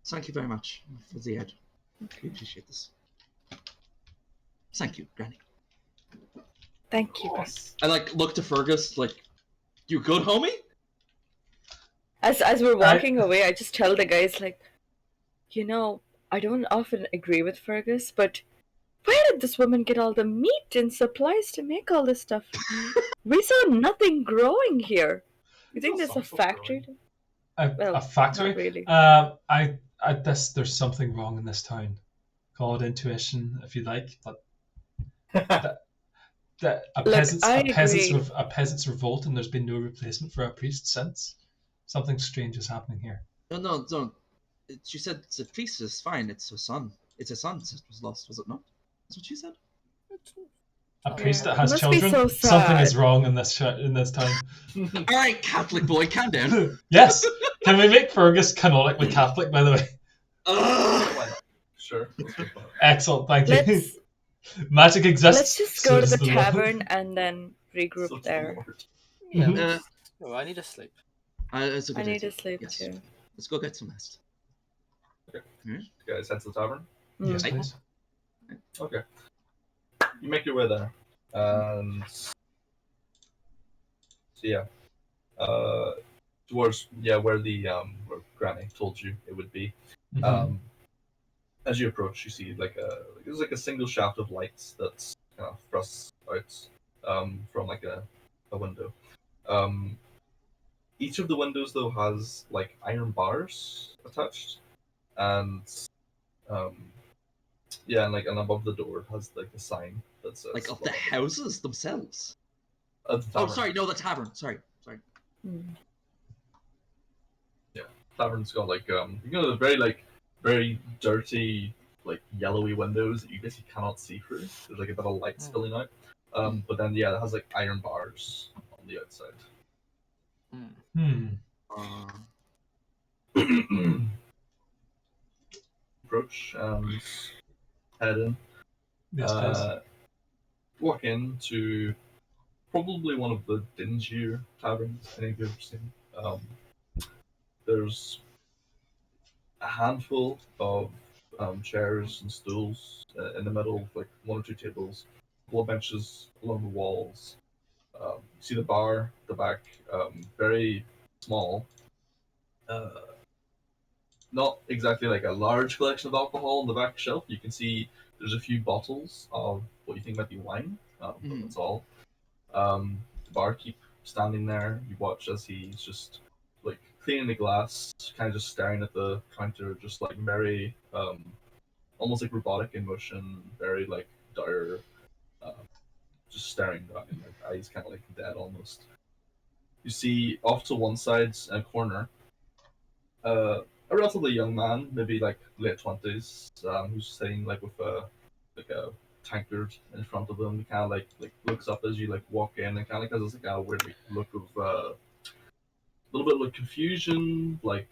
Thank you very much for the aid. We appreciate this. Thank you, Granny. Thank you. I look to Fergus, you good, homie? As we're walking away, I just tell the guys I don't often agree with Fergus, but where did this woman get all the meat and supplies to make all this stuff? We saw nothing growing here. You think there's a factory? A factory? Not really. There's something wrong in this town. Call it intuition if you like, but a peasant's revolt, and there's been no replacement for a priest since. Something strange is happening here. No, don't. She said the priest is fine. It's her son. It's her son that was lost, was it not? That's what she said. A priest that has children. So something is wrong in this town. All right, Catholic boy, calm down. Yes. Can we make Fergus canonically Catholic, by the way? Why not? Sure. Excellent, thank you. Magic exists. Let's just go to the tavern and then regroup there. Yeah. I need to sleep. I need to sleep too. Let's go get some rest. Okay. You guys head to the tavern? Yes, please. Okay. You make your way there. So yeah. Towards where the where Granny told you it would be. As you approach, you see there's a single shaft of lights that's kind of thrusts out from a window. Each of the windows though has iron bars attached, and and above the door it has a sign that says of the houses themselves. The sorry, no, the tavern. Sorry. Yeah, tavern's got the very dirty yellowy windows that you basically cannot see through. There's a bit of light spilling out. But then it has iron bars on the outside. Approach and head in. Yes, please. Walk into probably one of the dingier taverns I think you've ever seen. There's a handful of chairs and stools in the middle, one or two tables, a couple of benches along the walls. You see the bar, the back, very small. Not exactly like a large collection of alcohol on the back shelf. You can see there's a few bottles of what you think might be wine, but that's all. The barkeep standing there, you watch as he's just like cleaning the glass, kind of just staring at the counter, just like very, almost like robotic in motion, very like dire, just staring down, like eyes kind of like dead almost. You see off to one side, a corner, a relatively young man, maybe like late 20s, who's sitting like with a tankard in front of him. He kind of like looks up as you like walk in, and kind of like has this like a weird like, look of a little bit of like confusion, like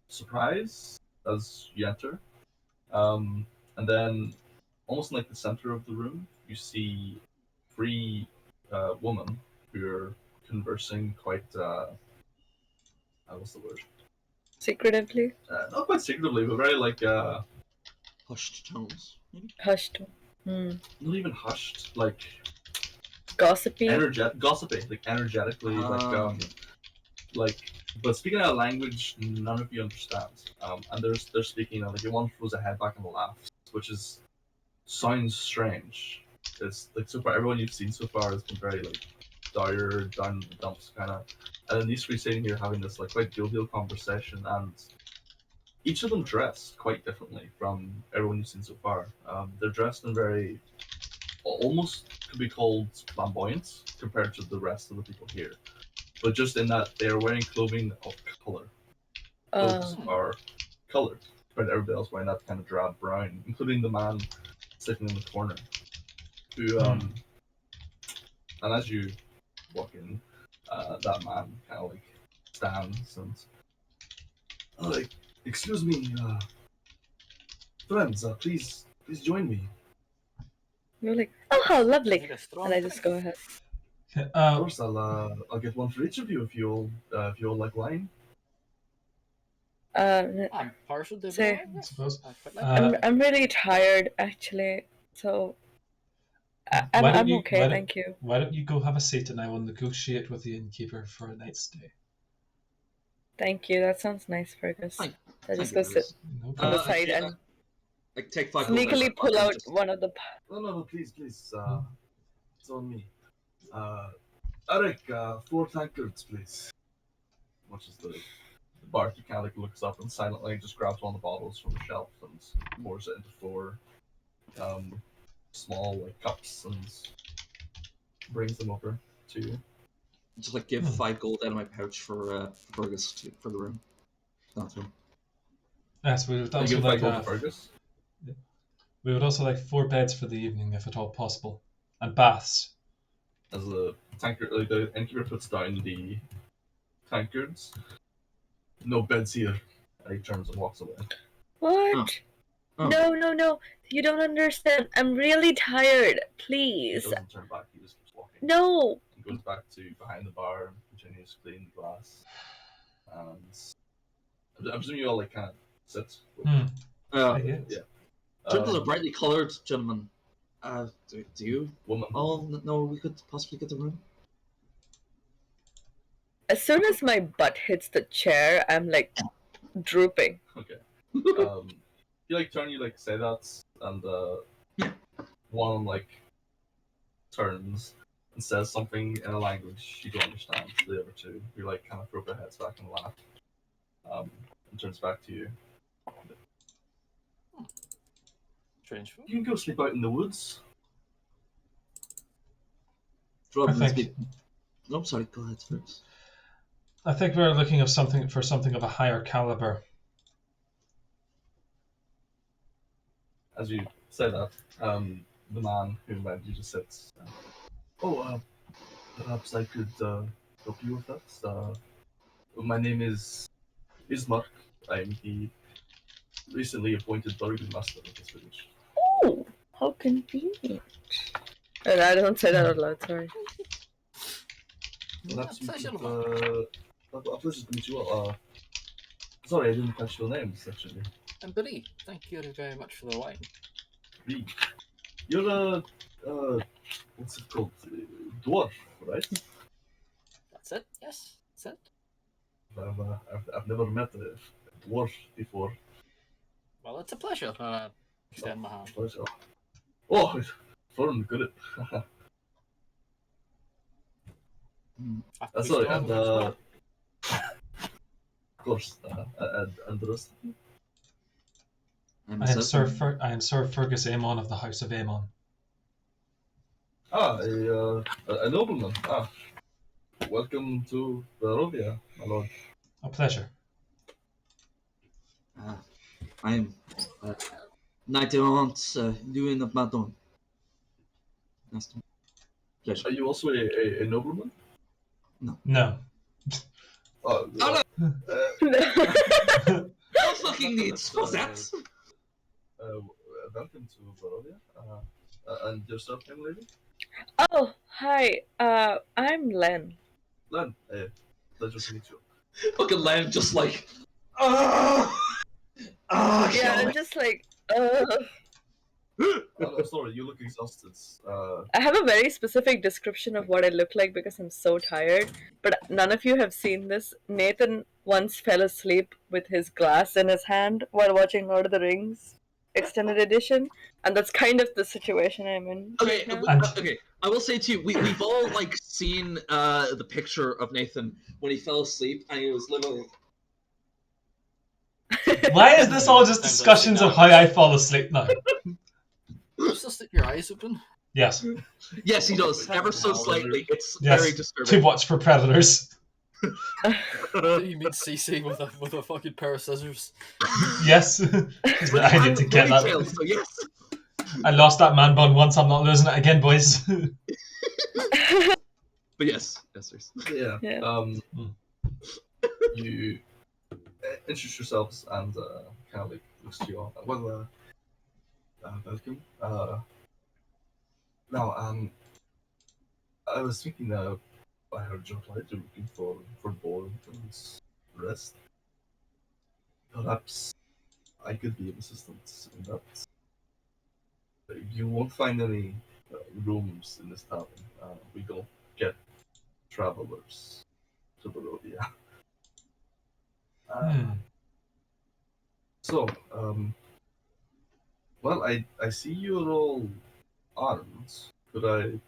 surprise as you enter. And then almost in like the center of the room, you see three women who are conversing quite. What's the word? Secretively? Not quite secretively, but very like Hushed tones. Maybe? Hushed. Hmm. not even hushed, like Gossipy? gossipy, like energetically, like. But speaking a language none of you understand, and they're speaking like one throws a head back and laughs, which is sounds strange. It's like so far everyone you've seen so far has been very like dire, down in the dumps kind of, and then these three sitting here having this like quite jovial conversation, and each of them dressed quite differently from everyone you've seen so far. They're dressed in very almost could be called flamboyant compared to the rest of the people here, but just in that they are wearing clothing of color. Clothes are colored compared to everybody else wearing that kind of drab brown, including the man sitting in the corner. Who and as you walk in, that man kind of like stands and like, excuse me, friends, please join me. You're like, oh, how lovely. Like a strong And I just drink. go ahead. Okay, Of course, I'll get one for each of you if you'll like wine. I'm partial to Say- wine, I yes. suppose. I quite like I'm really tired, actually. So Why don't I'm you- okay, why don't- thank you. Why don't you go have a seat and I will negotiate with the innkeeper for a night's stay? Thank you. That sounds nice, Fergus. Thank- I just thank go you, sit No on problem. the side yeah, and I take 5 gold out of sneakily my pull pocket and out just- one of the. No, please, it's on me. Eric, 4 tankards, please. Much as the barkeep kind of like looks up and silently just grabs one of the bottles from the shelf and pours it into 4 small like cups and brings them over to you. Just like give 5 gold out of my pouch for Fergus for the room. Bathroom. Yes, we would You also give like 5 gold to Fergus. we would also like 4 beds for the evening, if at all possible, and baths. As the tankard, like the innkeeper puts down the tankards. No beds here. And he turns and walks away. What? Oh. No. You don't understand. I'm really tired. He Please. doesn't turn back. He just keeps walking. No. He goes back to behind the bar and continues cleaning the glass. And I presume you all like kind of sit. Yes. Yeah. Temples are brightly coloured, gentlemen. Do you Woman. all know we could possibly get the room? As soon as my butt hits the chair, I'm like drooping. Okay. You like turn, you like say that, and one like turns and says something in a language you don't understand. The other two, you like kind of throw their heads back and laugh. And turns back to you. Strange food. You can go sleep out in the woods. Rather than think- speak. No, sorry. Go ahead first. I think we're looking of something of a higher caliber. As you say that, the man who led you just sits. Perhaps I could help you with that. My name is Ismark. I'm the recently appointed Burgoon Master of this village. Oh, how convenient. And I don't say that out loud, sorry. Perhaps you pleasure, could, a pleasure to meet you all. Sorry, I didn't catch your names, actually. And Billy, thank you very much for the wine. Lee. You're a, what's it called? Dwarf, right? That's it? Yes, that's it. I've never met a dwarf before. Well, it's a pleasure. Extend my hand. Pleasure. Oh, foreign good at. We Sorry, still and have a of course, and the rest. I'm I am Sir certain. I am Sir Fergus Aemon of the House of Aemon. A nobleman. Welcome to Barovia, my lord. A pleasure. I am Knight-Errant Lewin of Madon. Nice to meet you. Pleasure. Are you also a nobleman? No. Oh, Oh, no! uh, No fucking needs for that! welcome to Barovia. And yourself, young lady? Oh, hi. I'm Len. Len, pleasure to meet you. Fucking Len just like... Ah! Ah, Yeah, kill I'm me. just like, I'm sorry, you look exhausted. I have a very specific description of what I look like because I'm so tired. But none of you have seen this. Nathan once fell asleep with his glass in his hand while watching Lord of the Rings extended edition, and that's kind of the situation I'm in Okay, right now. And okay. I will say to you, we've all like seen the picture of Nathan when he fell asleep and he was literally. why is this all just Sometimes I've discussions seen of that. how I fall asleep now? Just to stick your eyes open. Yes. Yes, he does. Ever so Hell, slightly. It's Yes. very To disturbing. watch for predators. You meet Cece with a fucking pair of scissors. Yes. I need to get that. Ponytail, so yes. I lost that man bun once, I'm not losing it again, boys. But yes, yes. yeah. Yeah. You introduce yourselves and kind of like looks to you all. Well, welcome. Now, I was thinking. I heard you're looking for board and rest. Perhaps I could be of assistance in that. You won't find any rooms in this town. We don't get travelers to Barovia. Hmm. So, well, I see you're all armed. Could I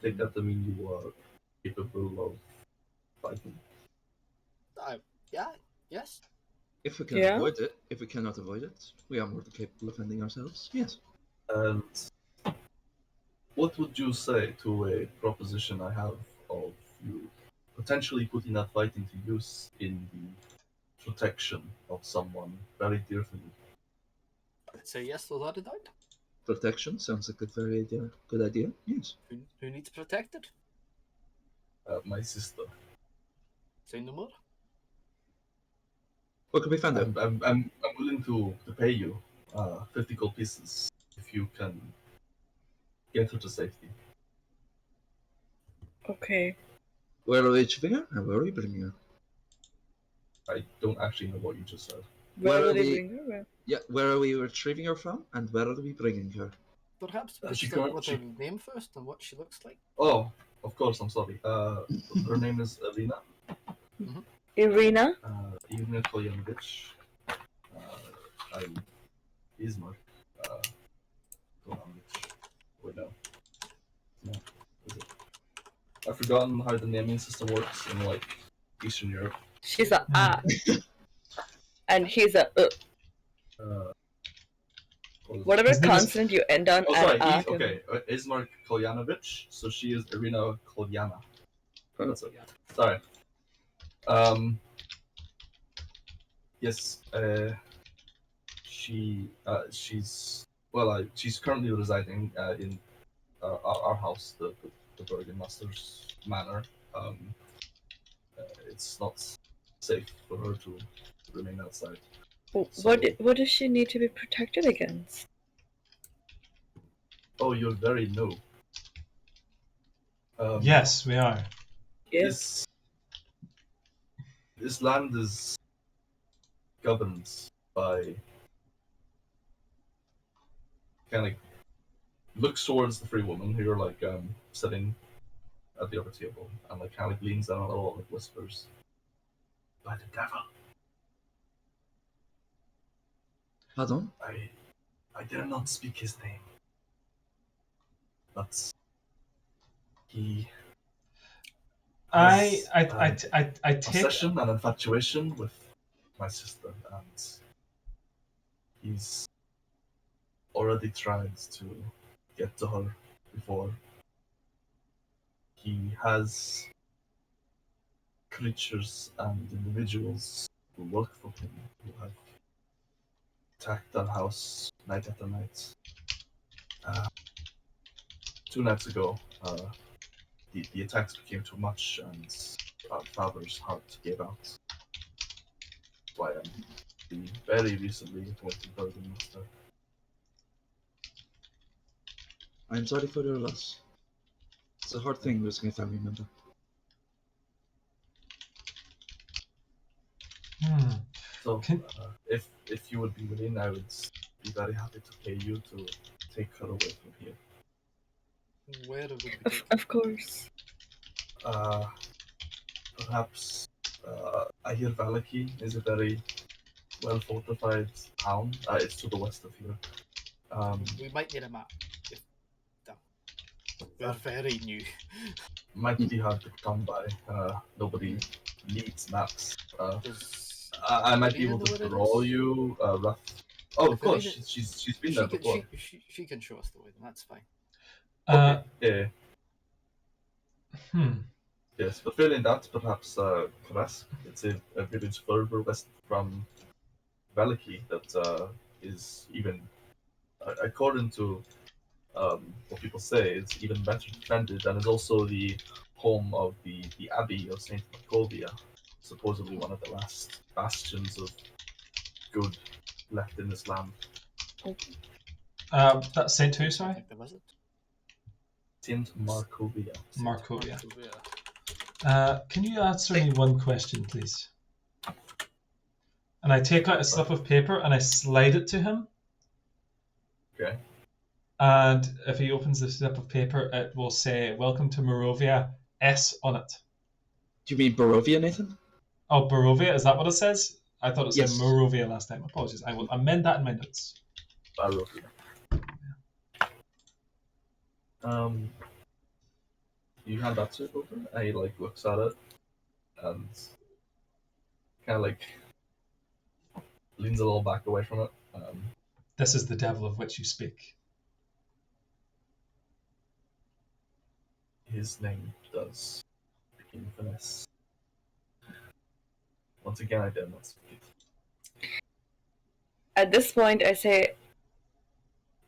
take that to mean you are capable of fighting? Yeah, yes. If we can Yeah? avoid it, if we cannot avoid it, we are more than capable of defending ourselves. Yes. And what would you say to a proposition I have of you potentially putting that fighting to use in the protection of someone very dear to me? I'd say yes without a doubt. Protection sounds like a very good idea. Yes. Who needs protected? My sister. Say no more. What could we find out? I'm willing to pay you 50 gold pieces if you can get her to safety. Okay. Where are we achieving her and where are we bringing her? I don't actually know what you just said. Where Where will are they we- bring her? Where? Yeah, where are we retrieving her from and where are we bringing her? Perhaps we She could start can't- with she- her name first and what she looks like. Oh, of course, I'm sorry. Her name is Irina. Irina? Irina Koljanovic. I'm Ismark. Koljanovic. Wait, no. No. Is it? I've forgotten how the naming system works in like Eastern Europe. She's a and he's a whatever His name is- consonant you end on Oh, at sorry. a. Okay, Ismark Koljanovic. So she is Irina Koljana. That's it. Sorry. Yes. She's currently residing in our house, the Bergen Master's Manor. It's not safe for her to remain outside. What does she need to be protected against? Oh, you're very new. Yes, we are. Yes. This land is governed by kind of looks towards the free woman who are like sitting at the upper table and like kind of leans down a little, like whispers. by the devil. Pardon? I dare not speak his name, but he I has take obsession and infatuation with my sister, and he's already tried to get to her before. He has creatures and individuals who work for him who have attacked our house night after night. 2 nights ago, the attacks became too much, and our father's heart gave out. That's why I'm being very recently appointed Burden Master. I'm sorry for your loss. It's a hard thing losing a family member. So, Can- if you would be willing, I would be very happy to pay you to take her away from here. Where would we Of, take of course. Perhaps I hear Valaki is a very well fortified town. It's to the west of here. We might need a map. If we're very new. Might be hard to come by. Nobody needs maps. Does I might be Irina able know to where it draw is? you a rough. Oh, of If course, Irina- she's been there before. She can show us the way. Then that's fine. Okay, yeah. hmm. Yes, but failing that, perhaps Kresk. It's a village further west from Valaki that is even, according to what people say, it's even better defended, and is also the home of the Abbey of Saint Macovia, supposedly one of the last bastions of good left in this land. That's Saint who, I sorry? think there was it. Saint Markovia. Markovia. Yeah. Can you answer me one question, please? And I take out a slip of paper and I slide it to him. Okay. And if he opens the slip of paper, it will say, "Welcome to Morovia," S on it. Do you mean Barovia, Nathan? Oh, Barovia, is that what it says? I thought it said Yes. Morovia last time. Apologies. I will amend that in my notes. Barovia. You hand that to it over, and he looks at it and kind of leans a little back away from it. This is the devil of which you speak. His name does begin with an S. Once again, I dare not speak it. At this point, I say,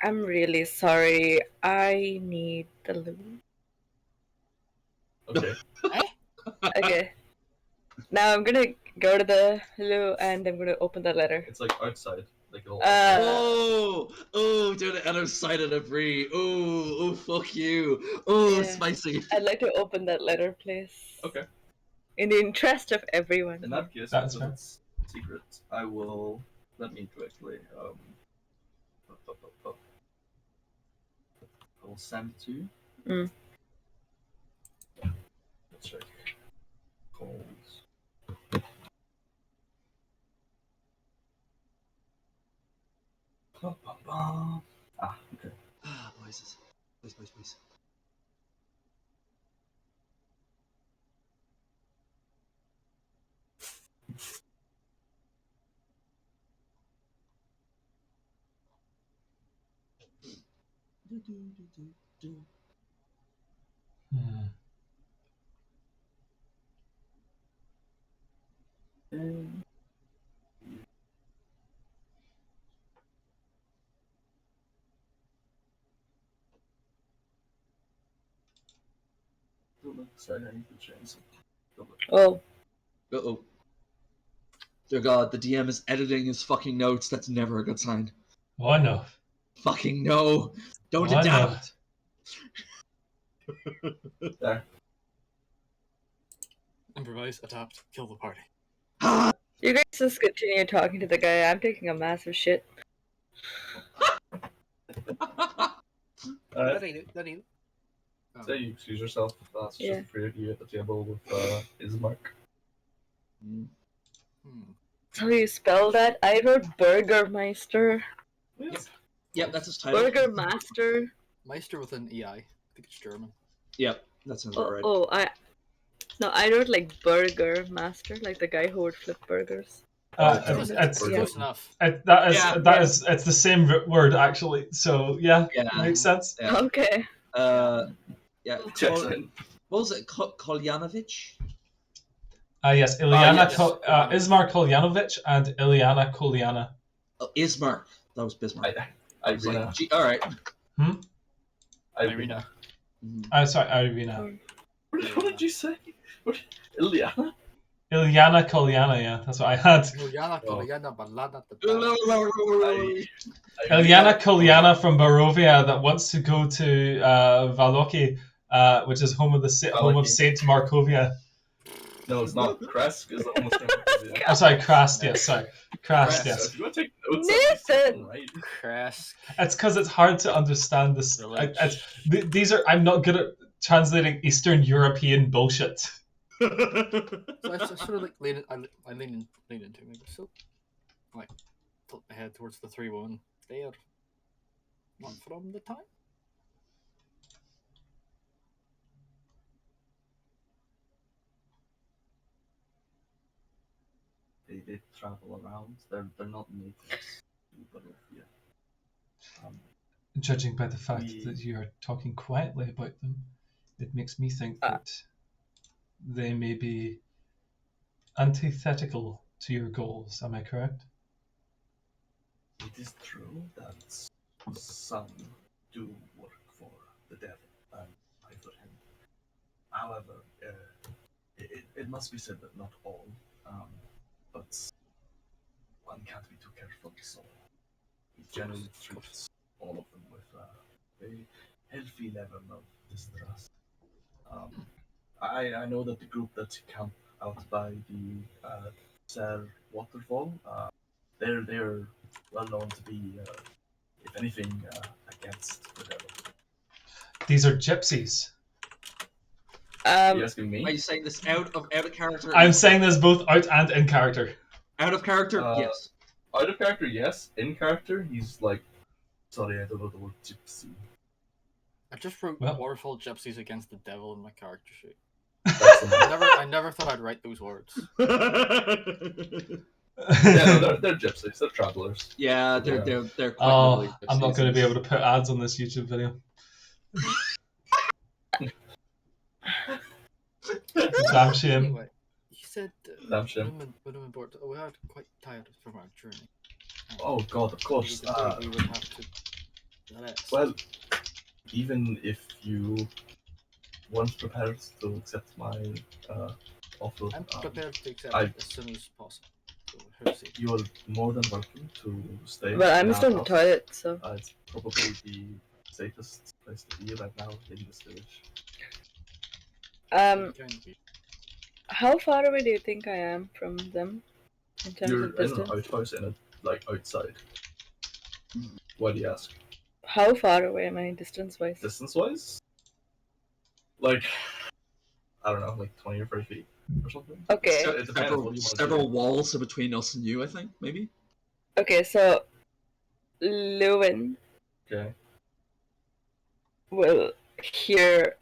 I'm really sorry. I need the loot. Okay. Okay. Now I'm gonna go to the loo and I'm gonna open the letter. It's outside. Doing it outside of the Brie. Oh, fuck you. Oh, Yeah. spicy. I'd like to open that letter, please. Okay. In the interest of everyone. In that case, That's because fair. it's secret, I will. Let me quickly. I will send it to you. Mm. Let's check. Calls. Okay. Boys. Please. Hmm. Sorry, I need to change something. Oh. Uh-oh. Dear God, the DM is editing his fucking notes. That's never a good sign. Oh no. Fucking no. Don't Oh, adapt. There. Improvise, adapt, kill the party. You guys just continue talking to the guy. I'm taking a massive shit. Alright. That you. So you excuse yourself. That's Yeah. just the three of you at the table with his mark. So you spell that? I wrote Burgermeister. Yep, that's his title. Burgermaster. Meister with an EI. I think it's German. Yep, that sounds about Oh, right. I wrote like Burger Master, like the guy who would flip burgers. It's Close enough. It's the same word actually. So yeah, Yeah. makes sense. Yeah. Okay. Yeah. Checks in. What was it? Kolyanovich? Yes, Ilyana yes. Ismar Kolyanovic and Ilyana Kolyana. Oh, Ismark. That was Bismarck. I was Irina. like, gee, all right. Irina. Sorry, Irina. What did you say? Ilyana? Ilyana Kolyana, yeah, that's what I had. Ilyana Kolyana from Barovia that wants to go to Valoki, which is home of Saint Markovia. No, it's not. Kresk is almost I'm sorry, Krast, yes, sorry. Krast, yes. If you want to take notes, Nathan! right? Kresk. It's because it's hard to understand this. These are, I'm not good at translating Eastern European bullshit. So I sort of like lean into maybe so like tilt my head towards the 3-1. They are not from the time. They travel around. They're not natives to Barovia. Judging by the fact that you are talking quietly about them, it makes me think that they may be antithetical to your goals. Am I correct? It is true that some do work for the devil and I for him. However, it must be said that not all, but one can't be too careful, so we generally treat all of them with a healthy level of distrust. I know that the group that camp out by the Ser waterfall, they're well known to be, if anything, against the devil. These are gypsies. Are you asking me? Are you saying this out of character? I'm saying this both out and in character. Out of character, yes. Out of character, yes. In character, he's like, sorry, I don't know the word gypsy. I just wrote waterfall gypsies against the devil in my character sheet. I never thought I'd write those words. Yeah, no, they're gypsies. They're travelers. Yeah, they're quite I'm not going to be able to put ads on this YouTube video. Damn shame. Anyway, you said Damn shame. women board. We are quite tired from our journey. Oh God, of course. We would have to. Well, even if you weren't prepared to accept my offer, I'm prepared to accept it as soon as possible. So, you are more than welcome to stay. Well, I'm still in the toilet, so. It's probably the safest place to be right now in this village. How far away do you think I am from them in terms You're of distance? in an outhouse outside. Why do you ask? How far away am I distance-wise? Distance-wise? Like, I don't know, like 20 or 30 feet or something. Okay. It depends what you want to several do. walls between us and you, I think, maybe. Okay, so Lewin Okay. will hear.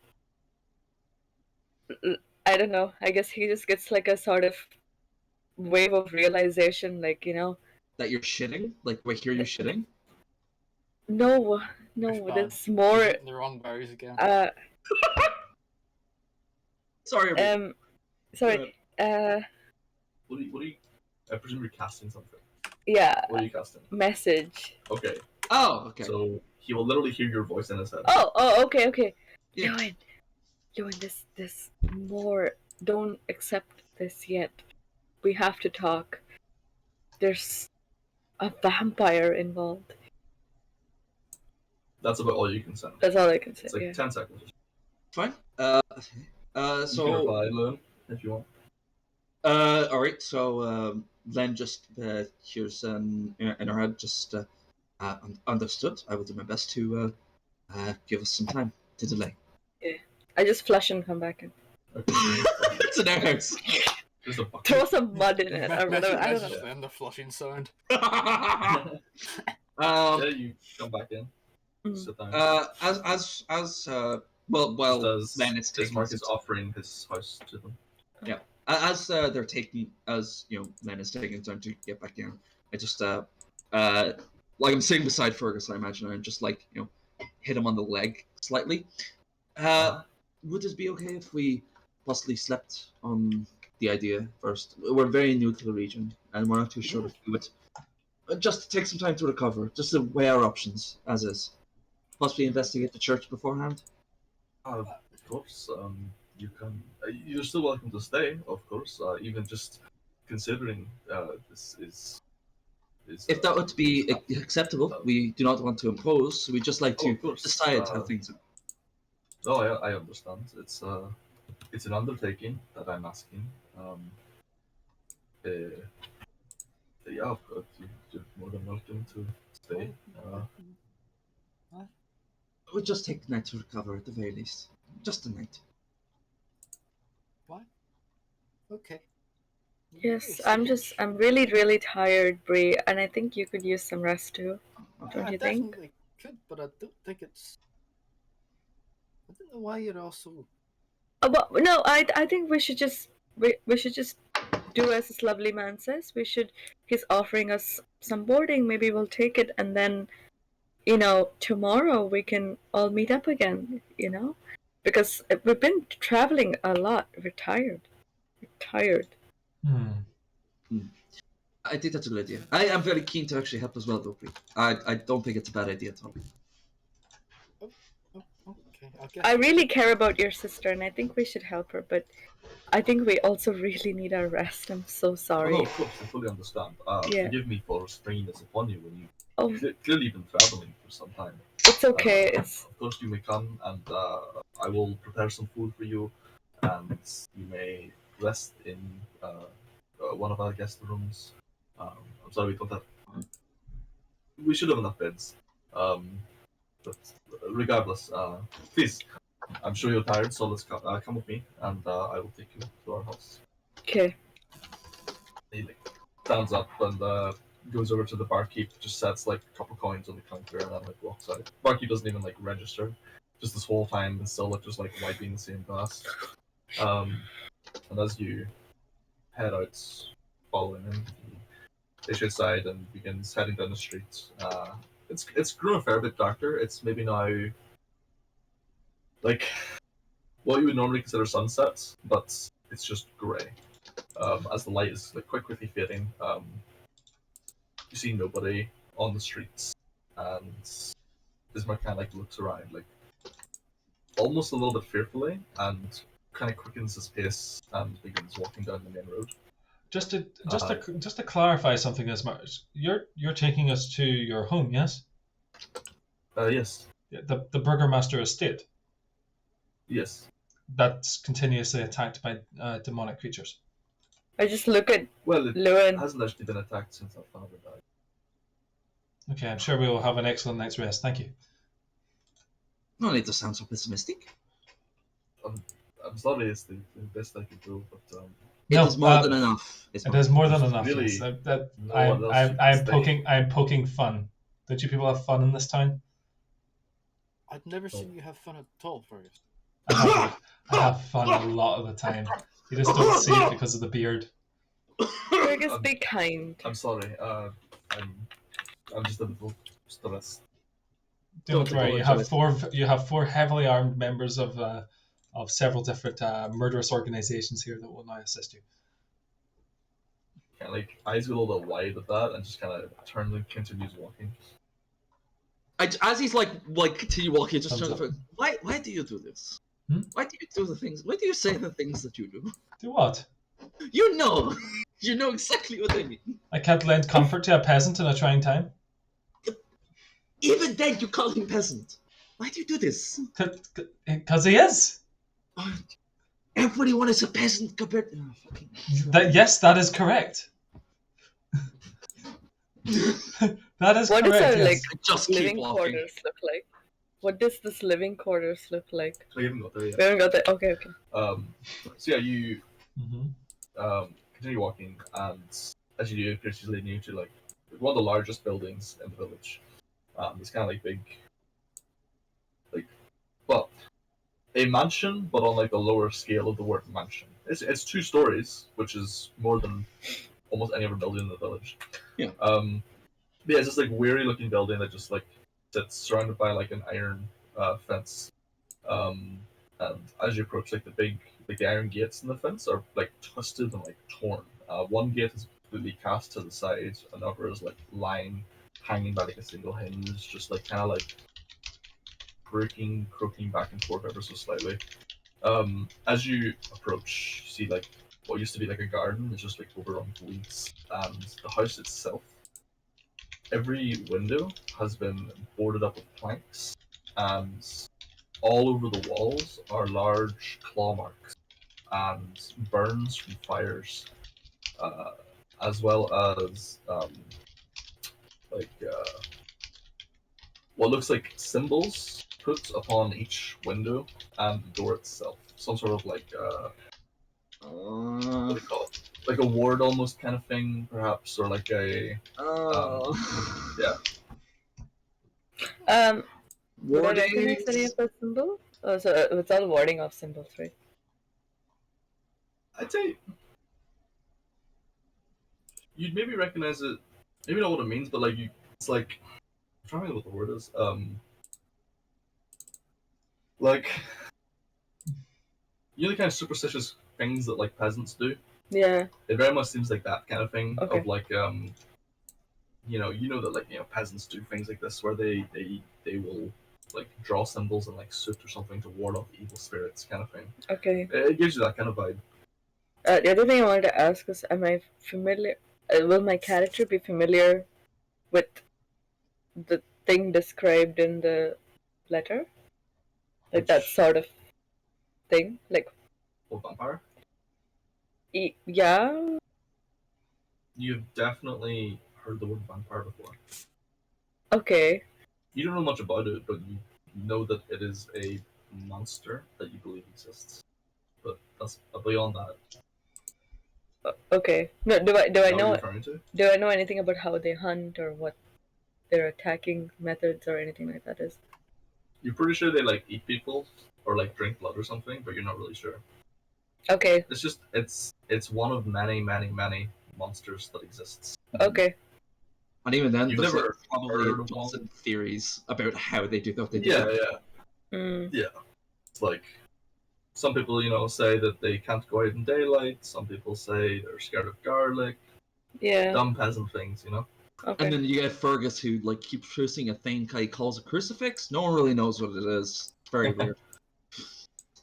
I don't know. I guess he just gets like a sort of wave of realization, like, you know. That you're shitting? Like, we hear you shitting? No, that's more. The wrong berries again. Sorry. Sorry. What do you? I presume you're casting something. Yeah. What are you casting? Message. Okay. Oh, okay. So he will literally hear your voice in his head. Oh, okay. Yeah. Lewin, this more. Don't accept this yet. We have to talk. There's a vampire involved. That's about all you can send. That's all I can say. It's like 10 seconds. Fine. You So can reply, Lynn, if you want. all right. So Len just here's in her head just understood. I will do my best to give us some time to delay. I just flush and come back in. Okay. It's an outhouse. There's a bucket. Throw some mud in it or whatever. I don't know. Message them the flushing sound. Yeah, you come back in. Mm. Sit down. Well, Just then it's as taking Mark is offering his house to them. as they're taking, as you know, Len is taking time to get back in. I just like I'm sitting beside Fergus, I imagine, and just like hit him on the leg slightly. Would it be okay if we possibly slept on the idea first? We're very new to the region, and we're not too sure if we would just take some time to recover, just to weigh our options as is. Possibly investigate the church beforehand. Of course, you can. You're still welcome to stay, of course. Even just considering this is. If that would be acceptable, we do not want to impose. We just like to of course, decide how things are. No, I understand. It's an undertaking that I'm asking. Yeah, of course, you're more than welcome to stay. We'll just take the night to recover at the very least. Just a night. What? Okay. Yes, I'm really, really tired, Bree, and I think you could use some rest too. Don't I you think? definitely could, but I don't think it's. I don't know why you're also. Well, no, I think we should just do as this lovely man says. He's offering us some boarding. Maybe we'll take it, and then, tomorrow we can all meet up again. Because we've been traveling a lot. We're tired. We're tired. I think that's a good idea. I am very keen to actually help as well, though. I don't think it's a bad idea at all. Okay, I guess. I really care about your sister, and I think we should help her. But I think we also really need our rest. I'm so sorry. Oh, no, of course, I fully understand. Yeah. Forgive me for springing this upon you when Oh, you've clearly been traveling for some time. it's okay. Of course, you may come, and I will prepare some food for you, and you may rest in one of our guest rooms. I'm sorry, we don't have. We should have enough beds. But regardless, please, I'm sure you're tired, so let's come with me, and I will take you to our house. Okay. He stands up and goes over to the barkeep, just sets like a couple coins on the counter, and then walks out. Barkeep doesn't even register. Just this whole time, is still just wiping the same glass. And as you head out, following him, he takes you aside and begins heading down the street. It's grown a fair bit darker. It's maybe now what you would normally consider sunsets, but it's just grey. As the light is quickly fading, you see nobody on the streets, and Bismarck kind of looks around, almost a little bit fearfully, and kind of quickens his pace and begins walking down the main road. Just to clarify something, Bismarck, you're taking us to your home, yes? Yes. The Burgermaster estate. Yes. That's continuously attacked by demonic creatures. I just look at Well, it Lewin. hasn't actually been attacked since our father died. Okay, I'm sure we will have an excellent night's rest. Thank you. No need to sound so pessimistic. I'm sorry, it's the best I could do, but It is more than enough. It is more than enough. Really, yes. I'm poking fun. Don't you people have fun in this town? I've never seen you have fun at all, Fergus. I have fun a lot of the time. You just don't see it because of the beard. Fergus, be kind. I'm sorry. I'm just a little stressed. Don't worry. You have four heavily armed members of several different murderous organizations here that will now assist you. Kind of eyes go a little bit wide at that, and just kind of turns and continues walking. As he's continue walking, just turns to why do you do this? Why do you do the things? Why do you say the things that you do? Do what? You know exactly what I mean. I can't lend comfort to a peasant in a trying time. Even then, you call him peasant. Why do you do this? Because he is. Everyone is a peasant compared to... Yes, that is correct. That is what correct. What does our just living quarters look like? What does this living quarters look like? We haven't got there yet. We haven't got there. Okay. So yeah, you continue walking, and as you do, it appears she's leading you to like one of the largest buildings in the village. It's kind of like big, like well, a mansion, but on like a lower scale of the word mansion. It's 2 stories, which is more than almost any other building in the village. Yeah. But yeah, it's just like weary looking building that just like sits surrounded by like an iron fence. And as you approach, like the iron gates in the fence are like twisted and like torn. One gate is completely cast to the side, another is like lying, hanging by like a single hinge, just like kind of like croaking back and forth ever so slightly. As you approach, you see like what used to be like a garden is just like overrun with weeds, and the house itself. Every window has been boarded up with planks, and all over the walls are large claw marks and burns from fires, uh, as well as like what looks like symbols put upon each window and the door itself. Some sort of like what do you call it? Like a ward almost kind of thing, perhaps, or like a yeah. Would I Warding. recognize any of those symbols? Oh, so it's all warding off symbols, right? I'd say you'd maybe recognize it. Maybe not what it means, but like it's like I'm trying to think what the word is. Like you know the kind of superstitious things that like peasants do. Yeah. It very much seems like that kind of thing Okay. of like you know that like peasants do things like this where they will like draw symbols in like soot or something to ward off evil spirits kind of thing. Okay. It gives you that kind of vibe. The other thing I wanted to ask is, am I familiar? Will my character be familiar with the thing described in the letter? Like that sort of thing? Like, Or vampire. yeah? You've definitely heard the word vampire before. Okay. You don't know much about it, but you know that it is a monster that you believe exists. But that's beyond that. Okay. No, do I Is that what know you're referring to? do I know anything about how they hunt or what their attacking methods or anything like that is? You're pretty sure they like eat people or like drink blood or something, but you're not really sure. Okay. It's just it's one of many monsters that exists. Okay. And even then, You've there's never like, probably heard a of one? dozen theories about how they do what they do. Yeah. Mm. It's like some people, say that they can't go out in daylight. Some people say they're scared of garlic. Yeah. Dumb peasant things, Okay. And then you get Fergus who like keeps producing a thing he calls a crucifix. No one really knows what it is. It's very weird.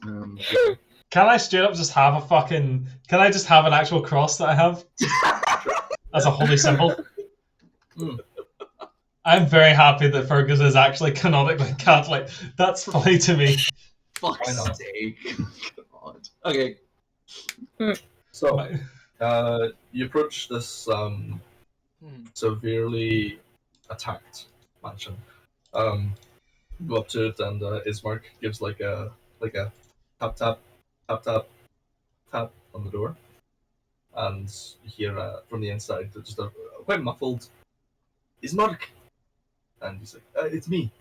Can I straight up just have a fucking? Can I just have an actual cross that I have as a holy symbol? Hmm. I'm very happy that Fergus is actually canonically Catholic. That's funny to me. Fuck's Why not? sake. God. Okay. So, you approach this severely attacked mansion. Go up to it, and Ismark gives like a tap tap tap tap tap on the door, and you hear from the inside just a quite muffled Ismark, and he's like, "It's me."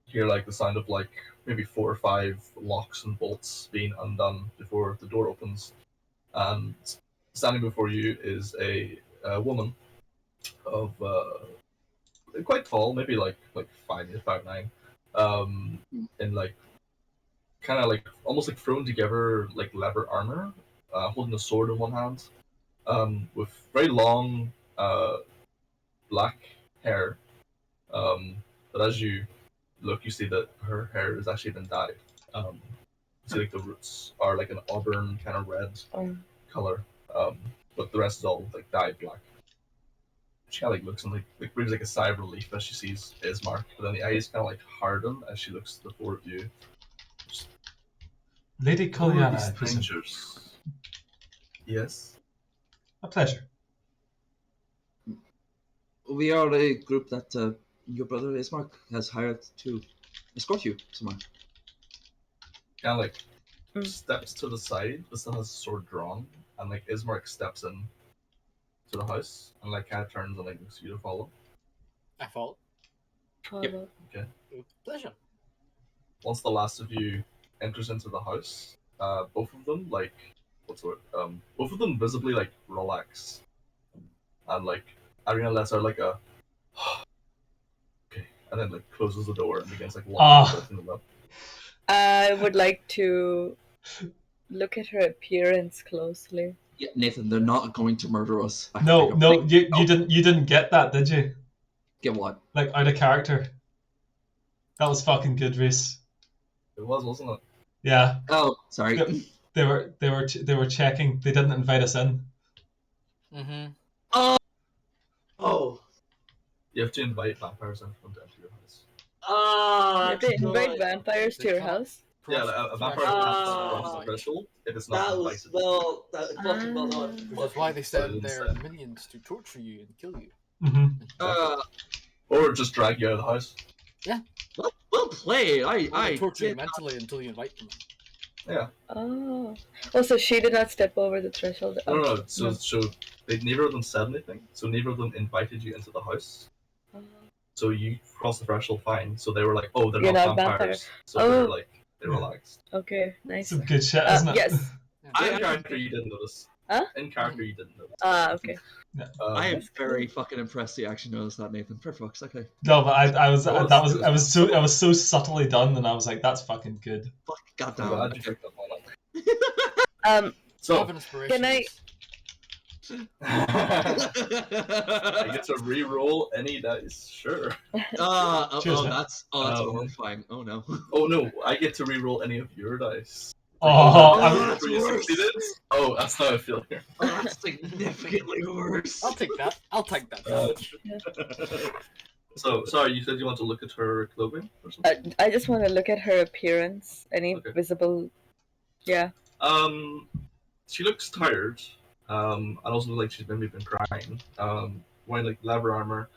You hear like the sound of like maybe 4 or 5 locks and bolts being undone before the door opens, and standing before you is a woman of quite tall, maybe like 5'9", in like kind of like almost like thrown together like leather armor, holding a sword in one hand, with very long black hair. But as you look, you see that her hair has actually been dyed. You see like the roots are like an auburn kind of red color, but the rest is all like dyed black. She kind of like looks and like brings like a sigh of relief as she sees Ismark, but then the eyes kind of like harden as she looks at the 4 of you. Lady Who are Kuliana, these I presume. strangers? Yes. A pleasure. We are a group that your brother Ismark has hired to escort you somewhere. Kind of like steps to the side, but still has a sword drawn, and like Ismark steps in to the house and like kind of turns and like looks you to follow. I follow. Follow. Okay. With pleasure. Once the last of you enters into the house, both of them like what's the word? Both of them visibly like relax, and like Irina lets out like a okay, and then like closes the door and begins like walking them up. I would like to look at her appearance closely. Yeah, Nathan, they're not going to murder us. I No, don't no, think- you didn't get that, did you? Get what? Like out of character. That was fucking good, Reese. It was, wasn't it? Yeah, Oh, sorry. Yep. they were checking. They didn't invite us in. Mm-hmm. Oh. You have to invite vampires in for them to enter your house. You have to invite God. vampires to They your cannot house? Yeah, like, a vampire threshold. can't cross the threshold if it's not That invited. was well. That fucking well done. Which is why they send didn't their say. minions to torture you and kill you. Mm-hmm. Or just drag you out of the house. Well played. Or they I torture you did. mentally until you invite them. Yeah. Oh. Oh, so she did not step over the threshold. No, Okay. So they neither of them said anything. So neither of them invited you into the house. Oh. So you crossed the threshold fine. So they were like, oh, they're You're not not vampires. vampire. So Oh. they're like, they relaxed. Okay, nice. Some good shit, isn't it? Yes. In character, you didn't notice. Huh? In character, you didn't notice. Okay. I am That's cool. very fucking impressed you actually noticed that, Nathan. For fuck's sake. No, but I was It I was so subtly done, and I was like, that's fucking good. Fuck, I'm goddamn. glad you picked up on it. So Have an inspiration. can I- I get to re-roll any dice, sure. Cheers, man. That's horrifying. Oh no. Oh no, I get to re-roll any of your dice. Oh, that's Three worse. succeeded? Oh, that's how I feel here. Oh, that's significantly worse. I'll take that. I'll take that. So, sorry, you said you want to look at her clothing or something? I just want to look at her appearance. Any Okay. visible? Yeah. She looks tired. And also like she's maybe been crying. Wearing like leather armor.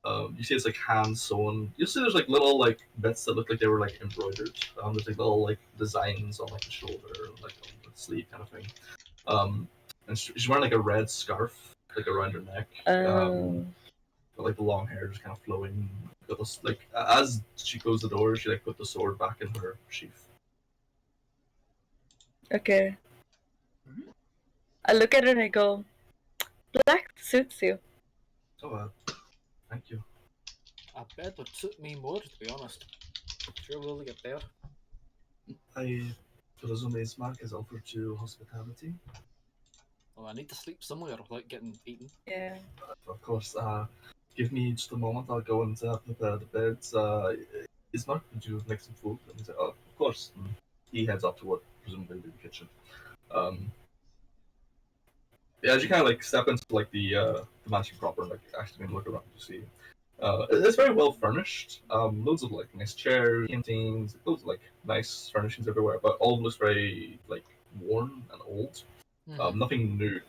You see it's like hand sewn. You see there's like little like bits that look like they were like embroidered. There's like little like designs on like the shoulder, like on the sleeve kind of thing. And she's wearing like a red scarf like around her neck. But, like the long hair just kind of flowing. Got this, like as she closed the door, she like put the sword back in her sheath. Okay. I look at her and I go, black suits you. Oh, thank you. I bet it would suit me more, to be honest. Sure will get there. I presume Ismark has offered you hospitality. Well, I need to sleep somewhere without getting eaten. Yeah. Of course, give me just a moment. I'll go and prepare the beds. Ismark, would you make some food? And he said, oh, of course. And he heads up to what presumably be the kitchen. Yeah, as you kind of like step into like the mansion proper and like actually look around to see. It's very well furnished. Loads of like nice chairs, paintings, loads of like nice furnishings everywhere, but all looks very like worn and old. Nothing new.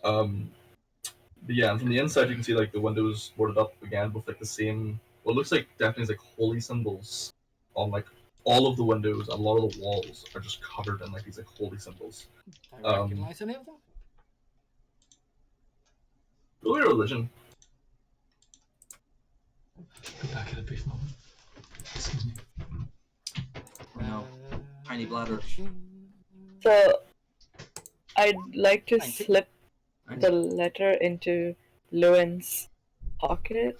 But yeah, and from the inside you can see like the windows boarded up again with like the same. What looks like definitely like holy symbols on like all of the windows. And a lot of the walls are just covered in like these like holy symbols. Do I recognize any of them? Roll your religion. Go back at a brief moment. Excuse me. No. Tiny bladder. So I'd like to 19. slip the letter into Lewin's pocket.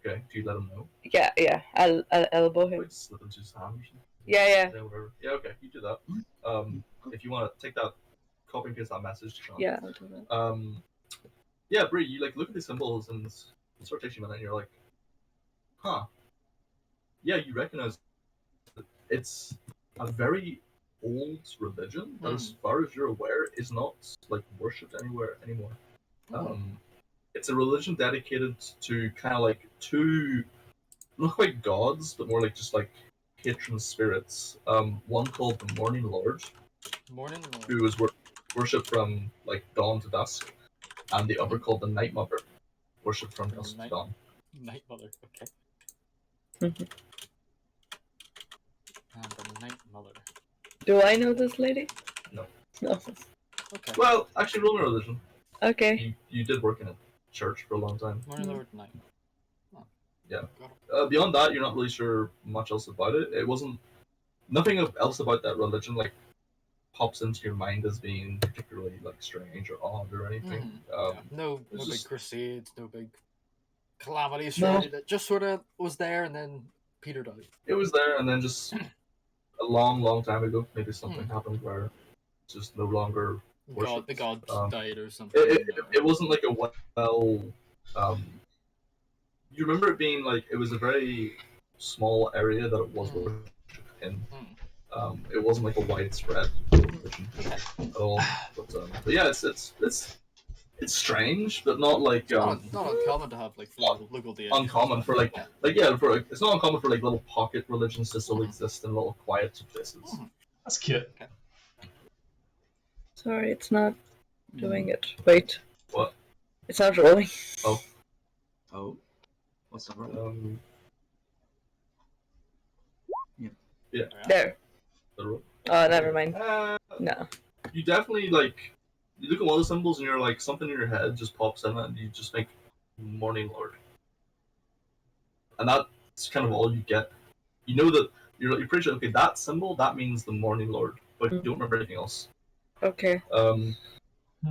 Okay, do you let him know? Yeah. I'll elbow him. Like slip into his hand or something? Yeah. Whatever. Yeah, okay, you do that. If you want to take that, copy and paste that message to Sean. Yeah, I'll do that. Yeah, Bree, you like look at these symbols and it sort of takes you a minute and you're like, huh. Yeah, you recognize it. It's a very old religion that, as far as you're aware, is not like worshipped anywhere anymore. It's a religion dedicated to kind of like two, not quite gods, but more like just like patron spirits. One called the Morning Lord, who is worshipped from like dawn to dusk, and the other called the Night Mother, worshipped from dusk to dawn. Night Mother, okay. And the Night Mother. Do I know this lady? No. No. Okay. Well, actually, roll me religion. Okay. You did work in a church for a long time. Morning Lord Night. Oh. Yeah. Got it. Beyond that, you're not really sure much else about it. It wasn't nothing else about that religion like pops into your mind as being particularly like strange or odd or anything. Yeah. No it's big just- crusades, no big calamities. No. Really. That just sort of was there and then petered out. It was there, and then just a long time ago, maybe something happened where it's just no longer worshipped. The god died or something. It wasn't like a well. You remember it being like it was a very small area that it was worshipped in. It wasn't like a widespread religion at all. But yeah, it's strange, but not like not uncommon to have like local deities. uncommon for like it's not uncommon for like little pocket religions to still exist in little quiet places. That's cute. Okay. Sorry, it's not doing it. Wait. What? It's not rolling. Oh. What's the roll? Yeah. There. The roll. Oh, never mind. No. You definitely like you look at one of the symbols and you're like something in your head just pops in and you just make Morning Lord, and that's kind of all you get. You know that you're pretty sure. Okay, that symbol that means the Morning Lord, but you don't remember anything else. Okay. So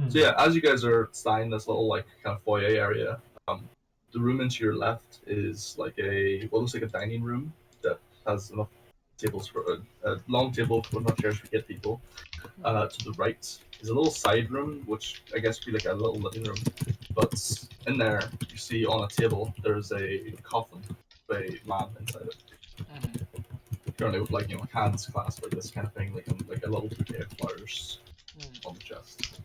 yeah, as you guys are standing in this little like kind of foyer area, the room into your left is like what looks like a dining room that has enough tables for a long table with enough chairs for 8 people. To the right is a little side room, which I guess would be like a little living room. But in there, you see on a table there's a coffin with a man inside it. Currently with like hands clasped like this kind of thing, like a little bouquet of flowers on the chest.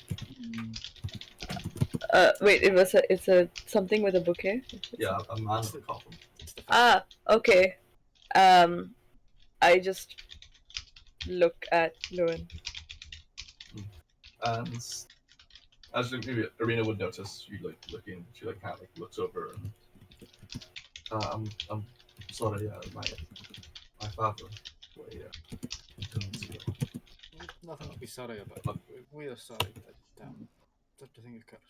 Wait, it's a something with a bouquet? Yeah, a man with a coffin. Ah, okay. I just look at Lewin. And as maybe Arena would notice, you like looking, she like kind of like looks over and I'm sorry, my father. Nothing to be sorry about. We are sorry that such a thing occurred.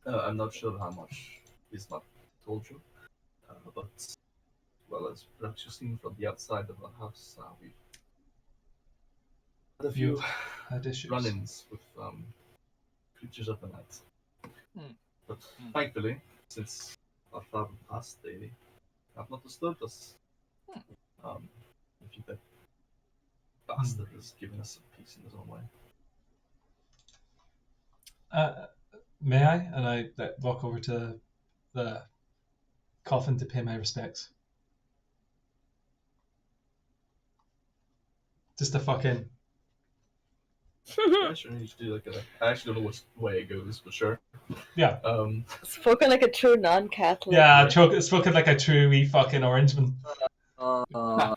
I'm not sure how much he's not told you, but well, as perhaps you've seen from the outside of our house, we had a few run-ins with creatures of the night. But thankfully, since our father passed, they have not disturbed us. I think that bastard has given us some peace in his own way. May I? And I walk over to the coffin to pay my respects. Just a fucking. Yeah, sure. You should do like I actually don't know which way it goes, but sure. Yeah. Spoken like a true non-Catholic. Yeah, spoken like a true wee fucking orangeman. Yeah.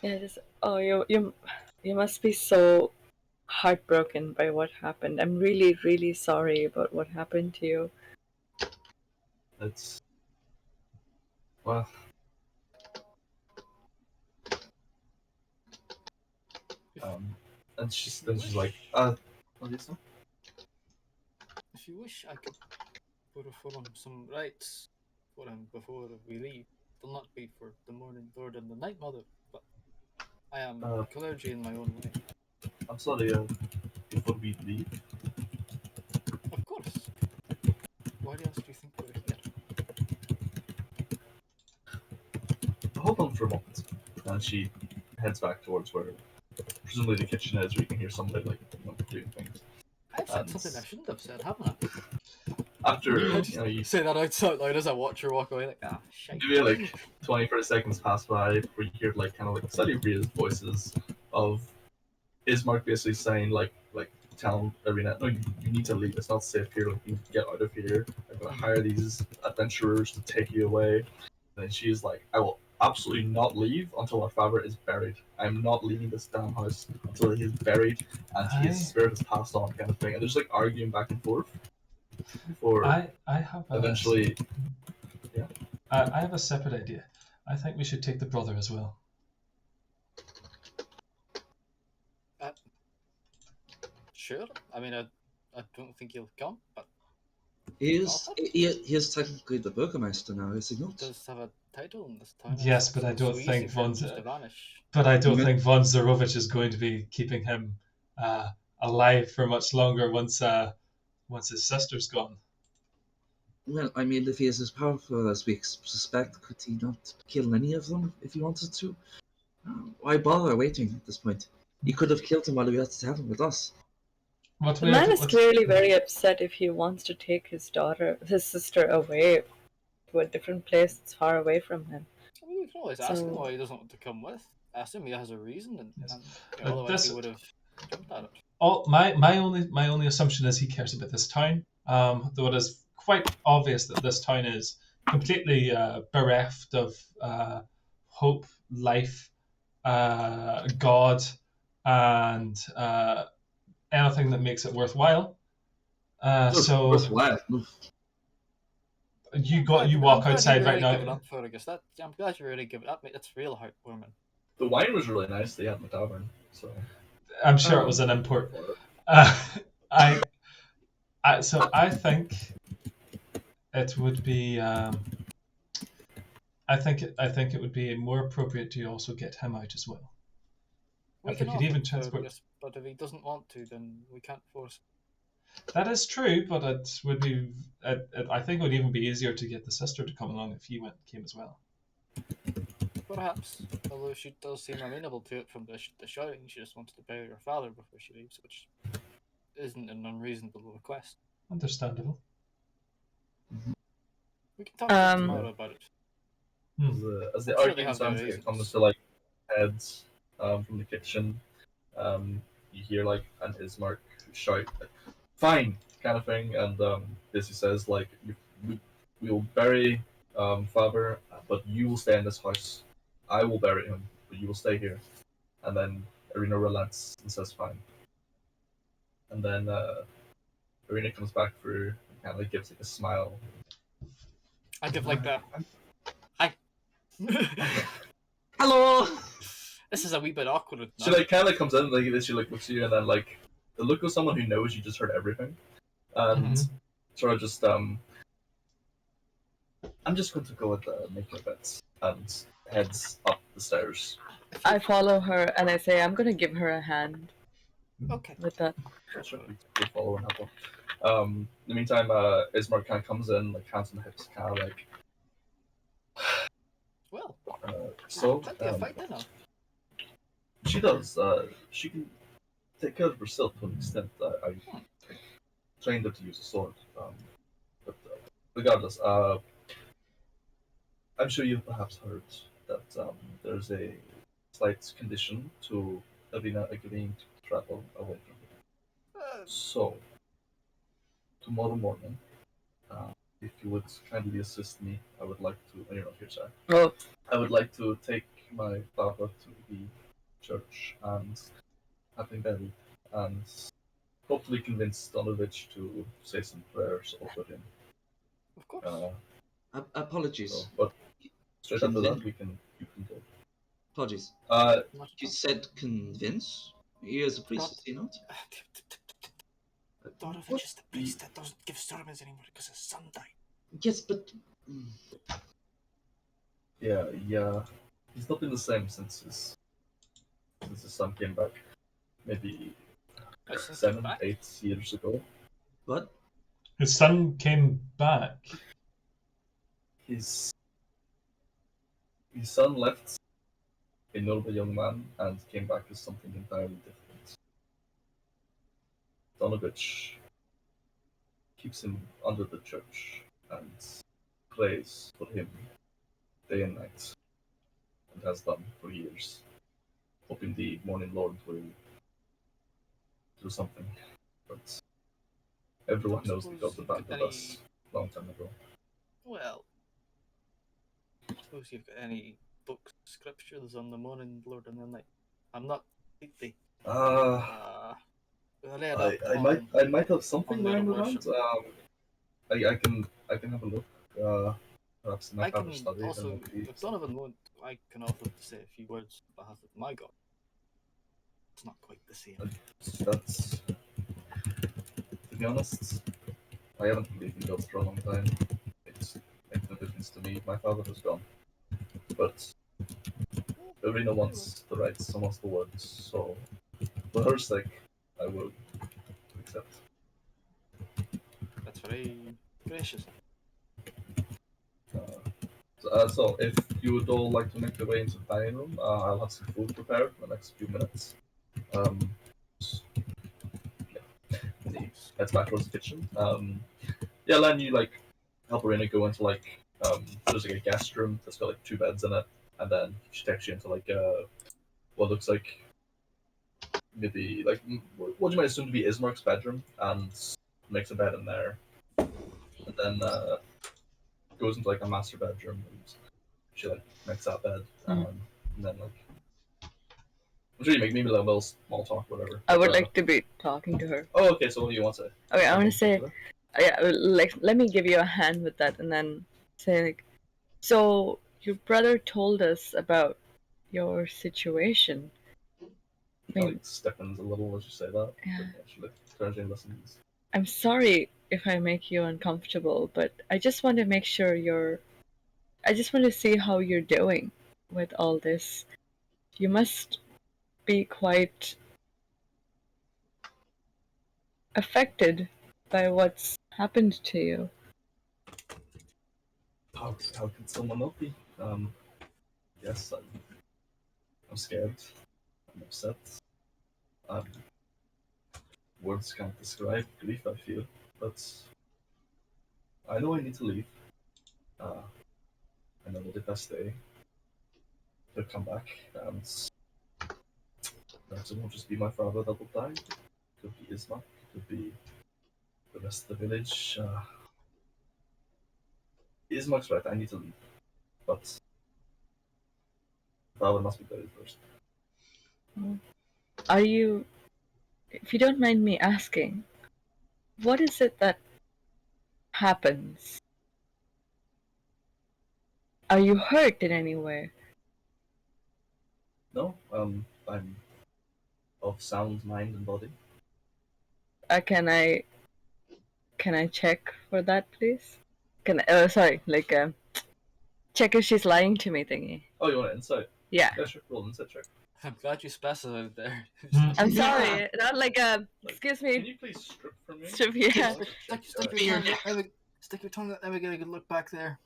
Yeah. Just you must be so heartbroken by what happened. I'm really, really sorry about what happened to you. It's well. And she's like, what do you say? If you wish, I could perform some rites for him before we leave. It'll not be for the Morning Lord and the Night Mother, but I am clergy in my own way. I'm sorry, before we leave. Of course. Why else do you think we're here? Hold on for a moment. And she heads back towards where presumably the kitchen is, where you can hear somebody like doing things. I've said something I shouldn't have said, haven't I? After you say that out loud as I watch her walk away, like shit. Maybe like 20, 30 seconds pass by where you hear like kind of like slightly raised voices of Ismark basically saying like telling Arena, no, you need to leave. It's not safe here. Like, you need to get out of here. I'm gonna hire these adventurers to take you away. And then she's like, I will absolutely not leave until our father is buried. I'm not leaving this damn house until he is buried and his spirit is passed on, kind of thing. And they're just like arguing back and forth. Before I have eventually, I have a separate idea. I think we should take the brother as well. Sure. I mean, I don't think he'll come, but He is technically the Burgomaster now, is he he not? does have a title in this town. Yes, It's but I don't so easy think for him von. just to vanish. But I don't Mhm. think von Zarovich is going to be keeping him alive for much longer once his sister's gone. Well, I mean, if he is as powerful as we suspect, could he not kill any of them if he wanted to? Why bother waiting at this point? He could have killed him while we had to have him with us. What The we man have, is clearly very upset if he wants to take his sister away to a different place that's far away from him. I mean, we can always ask him So- why he doesn't want to come with. I assume he has a reason, and Yes. otherwise he This- would have jumped at it. my only assumption is he cares about this town. Though it is quite obvious that this town is completely bereft of hope, life, God, and anything that makes it worthwhile. So Worthwhile. you I'm walk glad outside you right really given now. up, Fergus. I'm glad you really given up, mate. That's real heartwarming. The wine was really nice. They had in the tavern, so I'm sure it was an import. I so I think it would be. I think it would be more appropriate to also get him out as well. We If can we could offer even it to transport. Fergus, but if he doesn't want to, then we can't force him. That is true, but it would be. I think it would even be easier to get the sister to come along if he came as well. Perhaps, although she does seem amenable to it from the shouting. She just wanted to bury her father before she leaves, which isn't an unreasonable request. Understandable. We can talk to them Um, tomorrow about it. as the I'm sure they argument have their sounds like it comes reasons. to like heads from the kitchen, you hear like an Ismark shout, like, "Fine," kind of thing, and Busy says like, we will bury Faber, but you will stay in this house. I will bury him, but you will stay here." And then Irina relents and says, "Fine." And then Irina comes back through and kind of like gives like a smile. I give like the hi. Hello! This is a wee bit awkward. She like kind of comes in like this. She like looks at you and then like the look of someone who knows you just heard everything, and sort of just I'm just going to go with make my bets and heads up the stairs. I follow her and I say, I'm gonna give her a hand Okay. with that. Sure, we follow and help her. In the meantime, Ismark kind of comes in, like hands on the hips, kind of like. Well, So plenty of fight now. she does. She can take care of herself to an extent. I trained her to use a sword. But regardless, I'm sure you've perhaps heard that there's a slight condition to Arena agreeing to travel away from here. So, tomorrow morning, if you would kindly assist me, I would like to. Oh, you're not here, sorry. Oh, I would like to take my father to the church and have him buried, and hopefully convince Donovich to say some prayers over him. Of course. Apologies. So, but straight after that, you can go. Apologies. Not You said convince? He is a priest, is he not? Donovich is the priest that doesn't give sermons anymore because his son died. Yes, but Yeah. He's not been the same since his son came back. Maybe His son came 7, back? 8 years ago. what? His son came back. His son left a noble young man and came back as something entirely different. Donovich keeps him under the church and prays for him day and night, and has done for years, hoping the Morning Lord will do something. But everyone knows the gods abandoned us a long time ago. Well, I suppose you've got any books, scriptures on the morning, Lord, and the night. I'm not completely read up I might have something on their lying worship. around. I can have a look. Perhaps in my I can father's study. also, Then maybe if Donovan won't, I can offer to say a few words on behalf of my god. It's not quite the same. that's To be honest, I haven't believed in ghosts for a long time. It's makes no difference to me. My father was gone. But Irina wants the rights, so wants the words, so for her sake, I will accept. That's very gracious. So if you would all like to make your way into the dining room, I'll have some food prepared in the next few minutes. Yeah, heads back towards the kitchen. Yeah, Len, you like help Irina go into there's like a guest room that's got like 2 beds in it, and then she takes you into what looks like maybe what you might assume to be Ismark's bedroom, and makes a bed in there, and then goes into a master bedroom, and she makes that bed, and then I'm sure you make maybe a little small talk, whatever. I would like to be talking to her. Oh, okay. So what do you want to say? Okay, I want to say, yeah, let me give you a hand with that, and then say so your brother told us about your situation. I mean, stiffens a little as you say that. Yeah. She turns and listens. I'm sorry if I make you uncomfortable, but I just want to make sure I just want to see how you're doing with all this. You must be quite affected by what's happened to you. How can someone not be? Yes, I'm scared. I'm upset. Words can't describe grief I feel, but I know I need to leave. I know that the best day he'll come back, and perhaps it won't just be my father that will die. It could be Isma. It could be the rest of the village. Isma's right. I need to leave, but father must be buried first. Are you, if you don't mind me asking, what is it that happens? Are you hurt in any way? No, I'm of sound mind and body. Can I check for that, please? Sorry, check if she's lying to me thingy. Oh, you want an insight? Yeah. Yeah, sure. Roll an insight check. I'm glad you specified there. I'm sorry, not excuse me. Can you please strip from me? Strip, yeah. Stick your tongue out. Let me get a good look back there.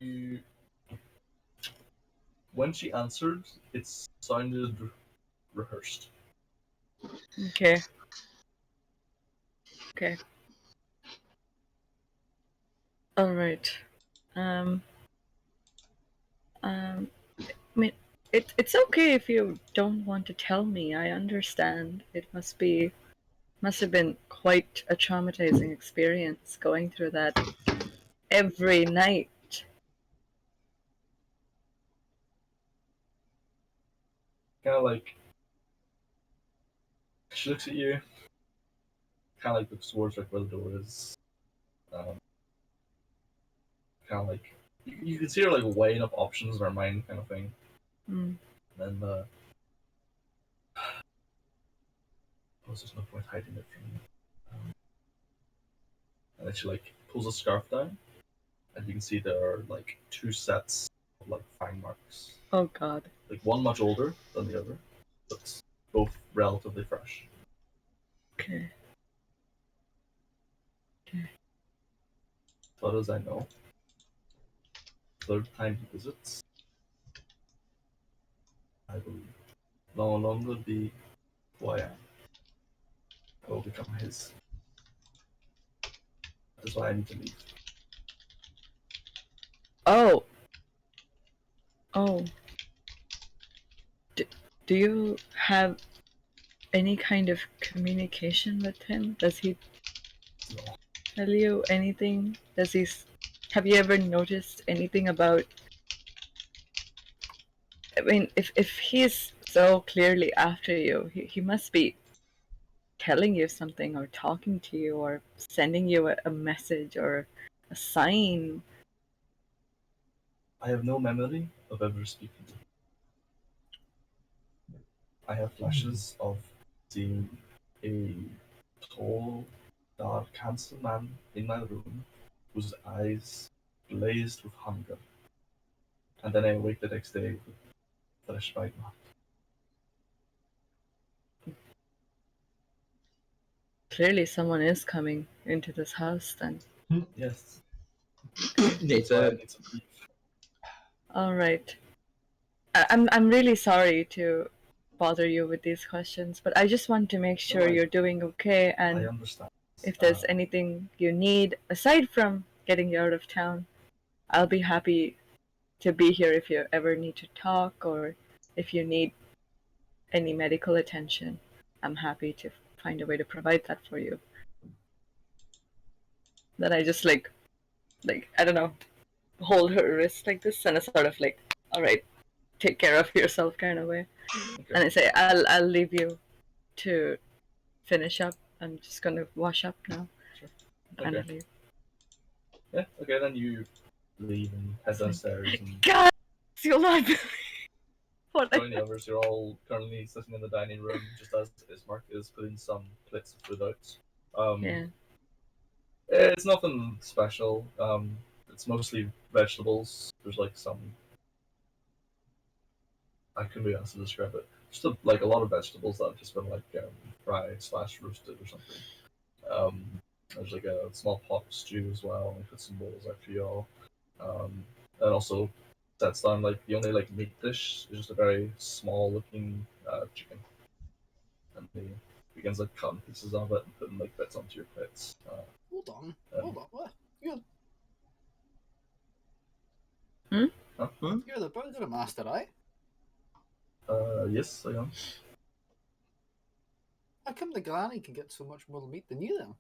Okay. When she answered, it sounded rehearsed. Okay. Okay. All right. I mean, it's okay if you don't want to tell me. I understand. It must have been quite a traumatizing experience going through that every night. Kind of she looks at you, kind of looks towards where the door is. Kind of you can see her weighing up options in her mind, kind of thing. Mm. And then there's no point hiding it from you. And then she pulls a scarf down, and you can see there are 2 sets of fang marks. Oh God. One much older than the other, but both relatively fresh. Okay. But as I know, third time he visits, I will no longer be who I am. I will become his. That is why I need to leave. Oh. Oh. Do you have any kind of communication with him? Does he No. tell you anything? Have you ever noticed anything about? I mean, if he's so clearly after you, he must be telling you something or talking to you or sending you a message or a sign. I have no memory of ever speaking to him. I have flashes of seeing a tall, dark, handsome man in my room whose eyes blazed with hunger. And then I awake the next day with fresh bite mark. Clearly, someone is coming into this house then. Yes. Nate, That's why I need to leave. All right. I'm really sorry to bother you with these questions, but I just want to make sure Alright. you're doing okay, I and understand. if there's anything you need aside from getting you out of town, I'll be happy to be here if you ever need to talk or if you need any medical attention. I'm happy to find a way to provide that for you. Then I just like I don't know, hold her wrist like this and a sort of like, all right, take care of yourself kind of way. Okay. And I say, I'll leave you to finish up. I'm just gonna wash up now. Sure. And Okay. I leave. Yeah, okay, then you leave and head downstairs and God, you'll not believe what join I the others. You're all currently sitting in the dining room just as Ismark is putting some plates of food out. Yeah. It's nothing special. It's mostly vegetables. There's like some. I couldn't be asked to describe it. Just like a lot of vegetables that have just been like fried slash roasted or something. There's like a small pot of stew as well. I put some bowls out for y'all. And also sets down like the only like meat dish is just a very small looking chicken, and he begins like cutting pieces of it and putting like bits onto your plates. Hold on. What? You're the burger master, right? Yes, I am. How come the granny can get so much more meat than you then?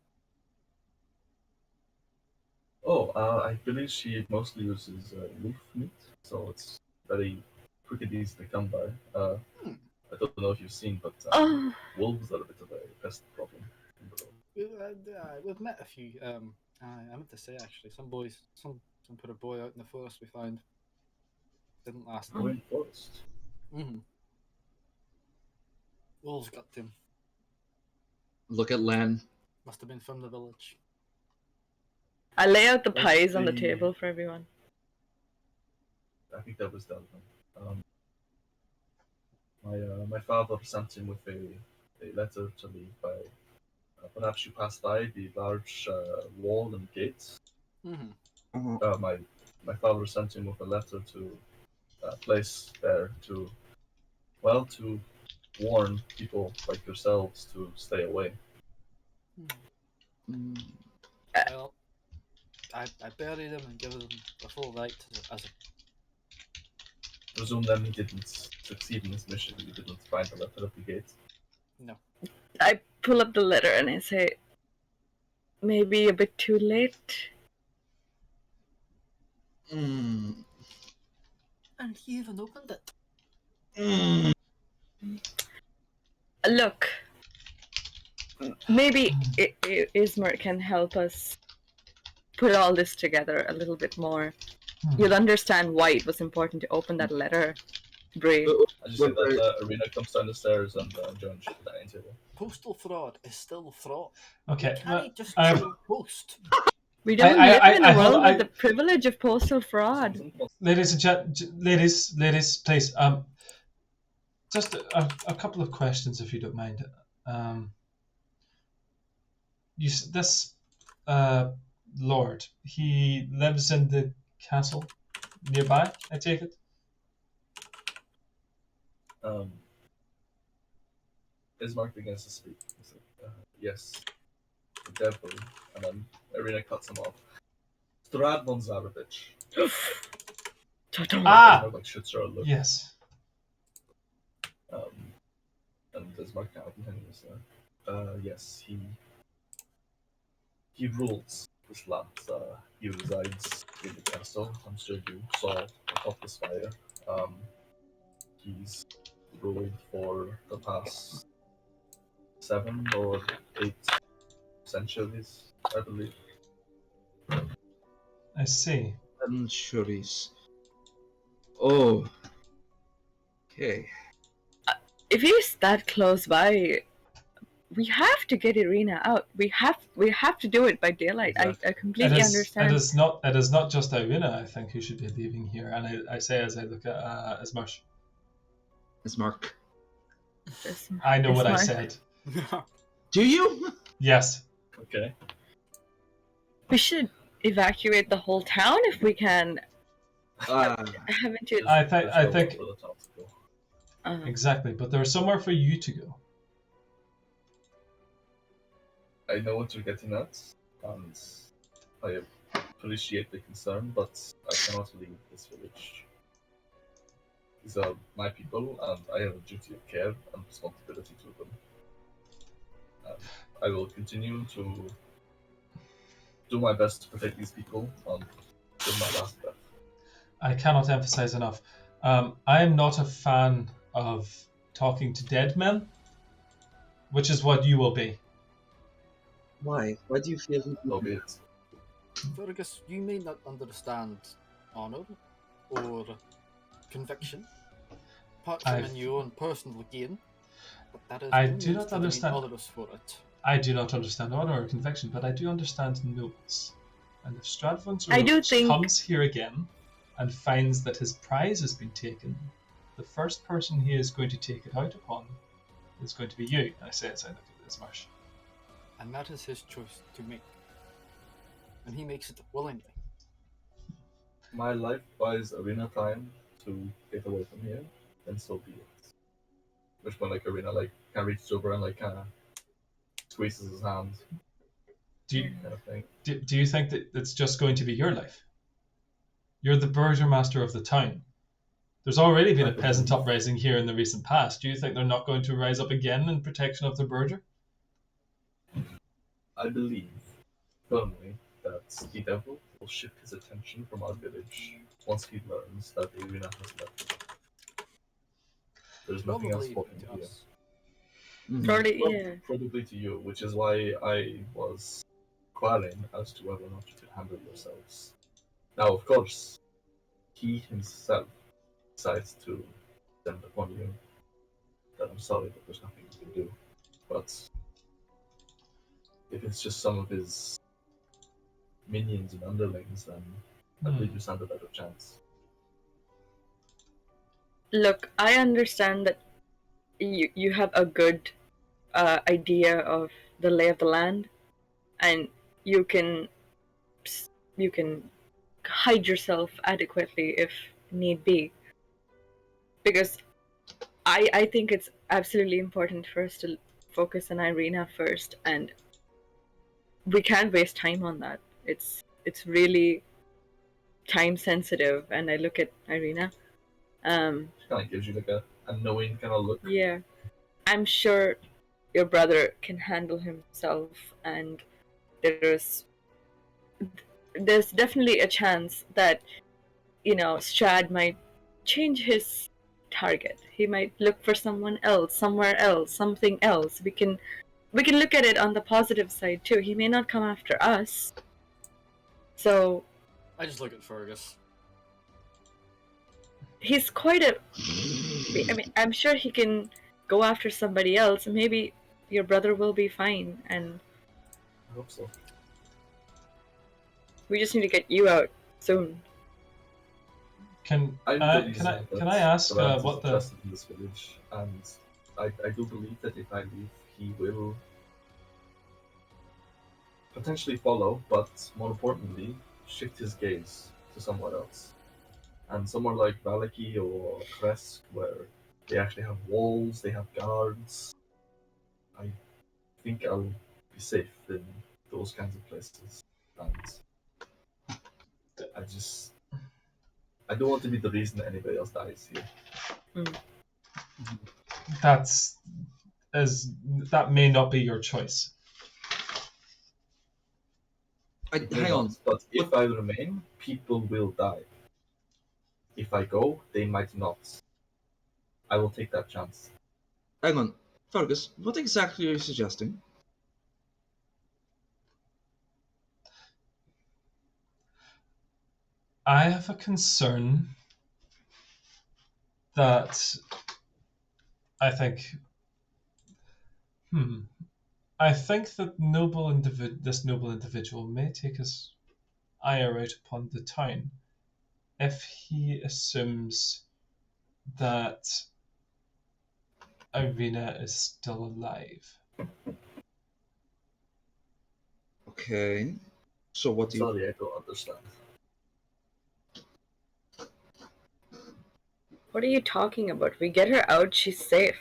Oh, I believe she mostly uses wolf meat, so it's very quick and easy to come by. I don't know if you've seen, but Oh, wolves are a bit of a pest problem. We've met a few. I meant to say actually, some put a boy out in the forest we found. Didn't last Go long. in forest. Wolves got to him. look at Len. Must have been from the village. I lay out the What's pies on the the- table for everyone. I think that was Delvin. My father sent him with a letter to me by perhaps you passed by the large wall and gates. My father sent him with a letter to place there to warn people like yourselves to stay away. Well, I buried him and gave him the full right as a. Presume then he didn't succeed in his mission. He didn't find the letter at the gate. No. I pull up the letter and I say, maybe a bit too late. And he even opened it. Look, maybe Ismar can help us put all this together a little bit more. You'll understand why it was important to open that letter, Bray. I just say that Arena comes down the stairs and joins the dining table. Postal fraud is still fraud. Okay. You can't just I- show post. We don't I- live in a hold world on, with the privilege of postal fraud. ladies and ladies, please. Just a couple of questions, if you don't mind. This lord, he lives in the castle nearby, I take it? Ismark begins to speak. He's like, yes, the devil, and then Irina cuts him off. Strahd von Zarovich. Ismark like shoots her a look. Yes. And Ismark kind of continues. Yes, he rules this land. He resides in the castle. I'm sure you saw atop the spire. He's ruled for the past 7 or 8 centuries, I believe. I see. Centuries. Oh. Okay. If he's that close by, we have to get Irina out. We have to do it by daylight. I Exactly. completely understand. It is not just Irina, I think, who should be leaving here. And I say as I look at Ismarsh. It's Mark. This, I know this what I Mark. said. Do you? Yes. Okay. We should evacuate the whole town if we can. Haven't you? I think For the town to go. exactly, but there's somewhere for you to go. I know what you're getting at, and I appreciate the concern, but I cannot leave this village. These are my people, and I have a duty of care and responsibility to them. And I will continue to do my best to protect these people until my last breath. I cannot emphasize enough. I am not a fan of talking to dead men, which is what you will be. Why? Why do you feel So be it. Fergus, you may not understand honour or conviction, apart from in your own personal gain, but that is I no do news not to the main understand. others for it. I do not understand honor or conviction, but I do understand nobles. And if Strahd I do think- comes here again and finds that his prize has been taken, the first person he is going to take it out upon is going to be you. I say as I look at this marsh. And that is his choice to make. And he makes it willingly. My life buys Arena time to get away from here, then so be it. Which one, like Arena, like kind of reaches over and like kind of squeezes his hand, Do you, kind of thing. do you think that it's just going to be your life? You're the burgomaster of the town. There's already been a peasant uprising here in the recent past. Do you think they're not going to rise up again in protection of the burgher? I believe firmly that the devil will shift his attention from our village once he learns that the arena has left. There's nothing else Probably for him to here. us. Probably, yeah. Probably to you, which is why I was inquiring as to whether or not you could handle yourselves. Now, of course, he himself decides to send upon you. That I'm sorry that there's nothing you can do. But if it's just some of his minions and underlings, then I believe you stand a better chance. Look, I understand that you have a good idea of the lay of the land, and you can hide yourself adequately if need be. Because I think it's absolutely important for us to focus on Irina first, and we can't waste time on that. It's really time sensitive, and I look at Irina. She kind of gives you like a knowing kind of look. Yeah, I'm sure your brother can handle himself, and there's definitely a chance that Strahd might change his target. He might look for someone else, somewhere else, something else. We can look at it on the positive side too. He may not come after us. So I just look at Fergus. he's quite a. I mean, I'm sure he can go after somebody else. Maybe your brother will be fine, and I hope so. we just need to get you out soon. Can I ask what the interested in this village, and I do believe that if I leave, he will potentially follow, but more importantly, shift his gaze to somewhere else, and somewhere like Valaki or Kresk, where they actually have walls, they have guards. I think I'll be safe in those kinds of places, and I don't want to be the reason that anybody else dies here. that may not be your choice. Hang on. But if I remain, people will die. If I go, they might not. I will take that chance. Hang on. Fergus, what exactly are you suggesting? I have a concern that I think. I think that this noble individual may take his ire out upon the town if he assumes that Irina is still alive. Okay. So what do you? Sorry, I don't understand. What are you talking about? We get her out, she's safe.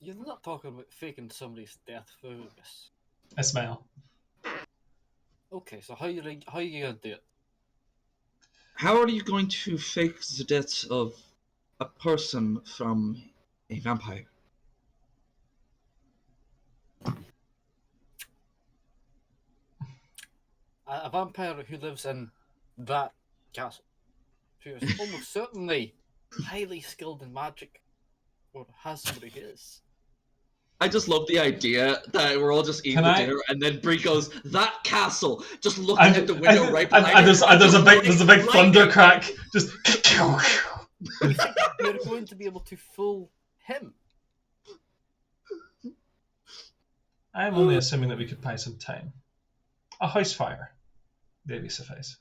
You're not talking about faking somebody's death, Fergus. I smile. Okay, so how you gonna do it? How are you going to fake the death of a person from a vampire? A vampire who lives in that castle, who is almost certainly highly skilled in magic, or has somebody who is. I just love the idea that we're all just eating Can the I- dinner, and then Bree goes, "That castle!" Just looking at the window right behind and her. there's a big Like- thunder crack. Just. You think you're going to be able to fool him? I'm only assuming that we could buy some time. A house fire, maybe suffice.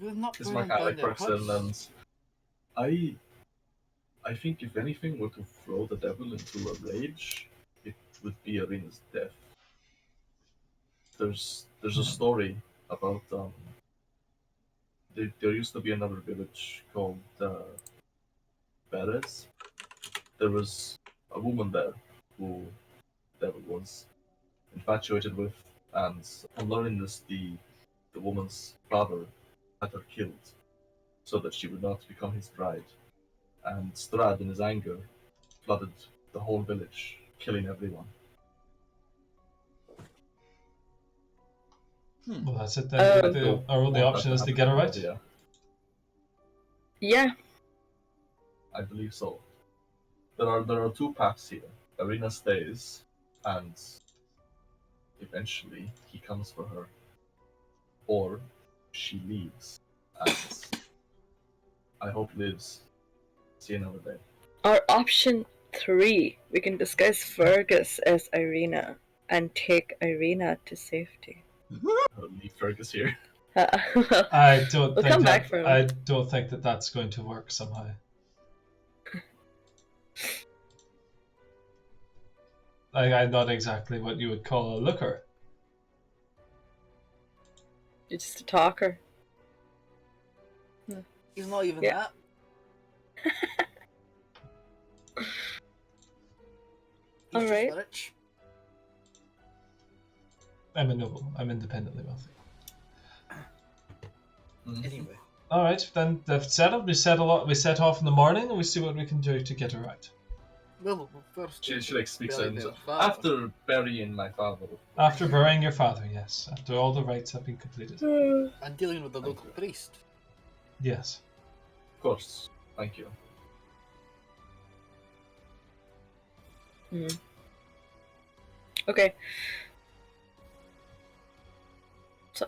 We're not This is going my down like their person, house. and I think if anything were to throw the devil into a rage, it would be Irina's death. There's a story about there used to be another village called Perez. There was a woman there who the devil was infatuated with, and on learning this, the woman's father had her killed so that she would not become his bride. And Strahd, in his anger, flooded the whole village, killing everyone. Well, that's it then. Oh. Our only option is to get her out. Yeah, Yeah. I believe so. There are two paths here. Irina stays, and eventually he comes for her, or she leaves, and I hope lives. See another day. Or option 3, we can disguise Fergus as Irina and take Irina to safety. I'll leave Fergus here. I don't We'll think come that. back for him. I don't think that that's going to work somehow. Like, I'm not exactly what you would call a looker. You're just a talker. He's not even Yeah. that. He's just Alright. rich. I'm a noble. I'm independently wealthy. Anyway, All right, then they've settled. We set off in the morning, and we see what we can do to get her out. well, first She like speaks bury out their and father. after burying my father. After burying your father, yes. After all the rites have been completed. and dealing with the local priest. Yes. Of course. Thank you. Okay. So,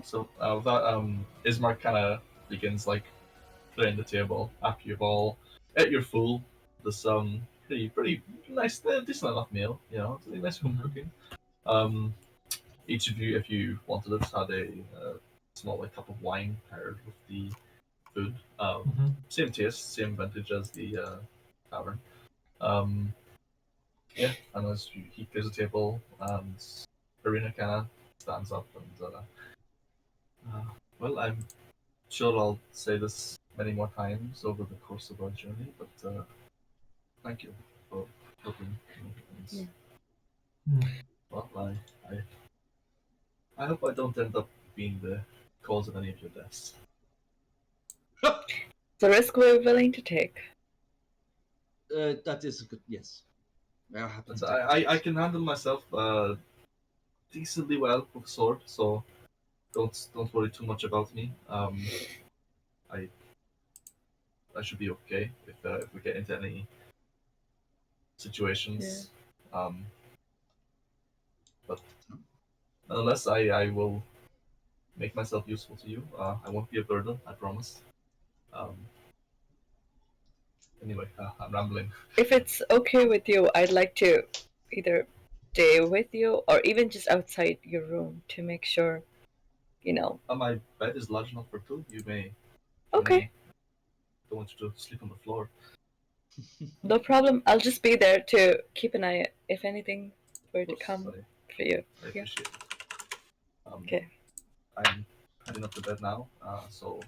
So Ismark kind of begins like clearing the table after you've all ate your full. This pretty nice, decent enough meal. You know, it's really nice home cooking. Each of you, if you wanted it, had a small like cup of wine paired with the food. Same taste, same vintage as the tavern. Yeah, and as he clears the table, and Irina kind of stands up and well, I'm sure I'll say this many more times over the course of our journey, but thank you for helping me. And, well, I hope I don't end up being the cause of any of your deaths. it's a risk we're willing to take. That is a good yes. I happen to I can handle myself decently well with sword, so don't worry too much about me. I should be okay if we get into any situations. But nonetheless, I will make myself useful to you. I won't be a burden, I promise. Um, anyway, I'm rambling. If it's okay with you, I'd like to either stay with you or even just outside your room to make sure, you know. My bed is large enough for two. You may. Okay, Don't want you to sleep on the floor. no problem. I'll just be there to keep an eye if anything were to Of course, come for you. I Yeah. appreciate it. Okay. I'm heading up to bed now, so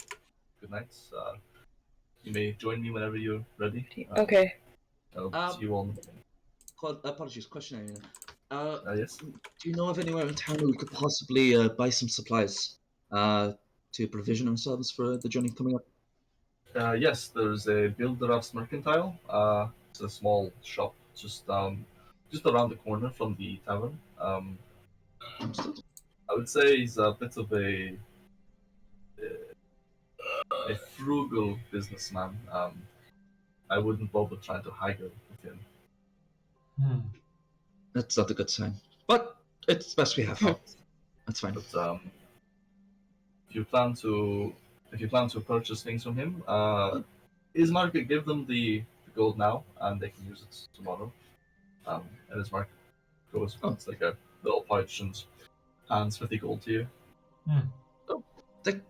good night. You may join me whenever you're ready. Okay. I'll see you all. Apologies, question. Yes. Do you know of anywhere in town where we could possibly buy some supplies to provision ourselves for the journey coming up? Yes, there's a Builder's Mercantile. It's a small shop just around the corner from the tavern. Understood. I would say he's a bit of a frugal businessman. I wouldn't bother trying to haggle with him. That's not a good sign. But it's the best we have. That's fine. But if you plan to purchase things from him, Ismark could give them the gold now, and they can use it tomorrow. And Ismark goes, it's like a little pouch and hands 50 gold to you.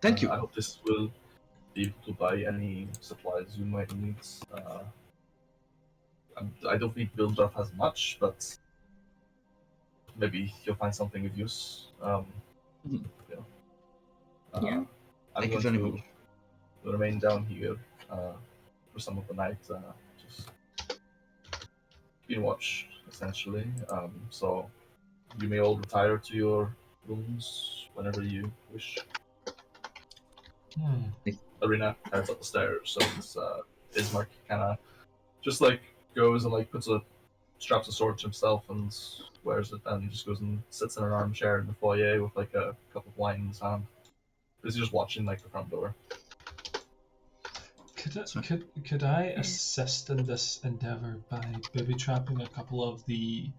Thank you. I hope this will be able to buy any supplies you might need. I don't think Buildraff has much, but maybe you'll find something of use. Mhm. Yeah. I'm Thank you going very to much. remain down here for some of the night, just being watched, essentially. So you may all retire to your rooms whenever you wish. Arena heads up the stairs, so Ismark kind of just like goes and like straps a sword to himself and wears it, and he just goes and sits in an armchair in the foyer with like a cup of wine in his hand. He's just watching like the front door. Could I assist in this endeavor by booby trapping a couple of the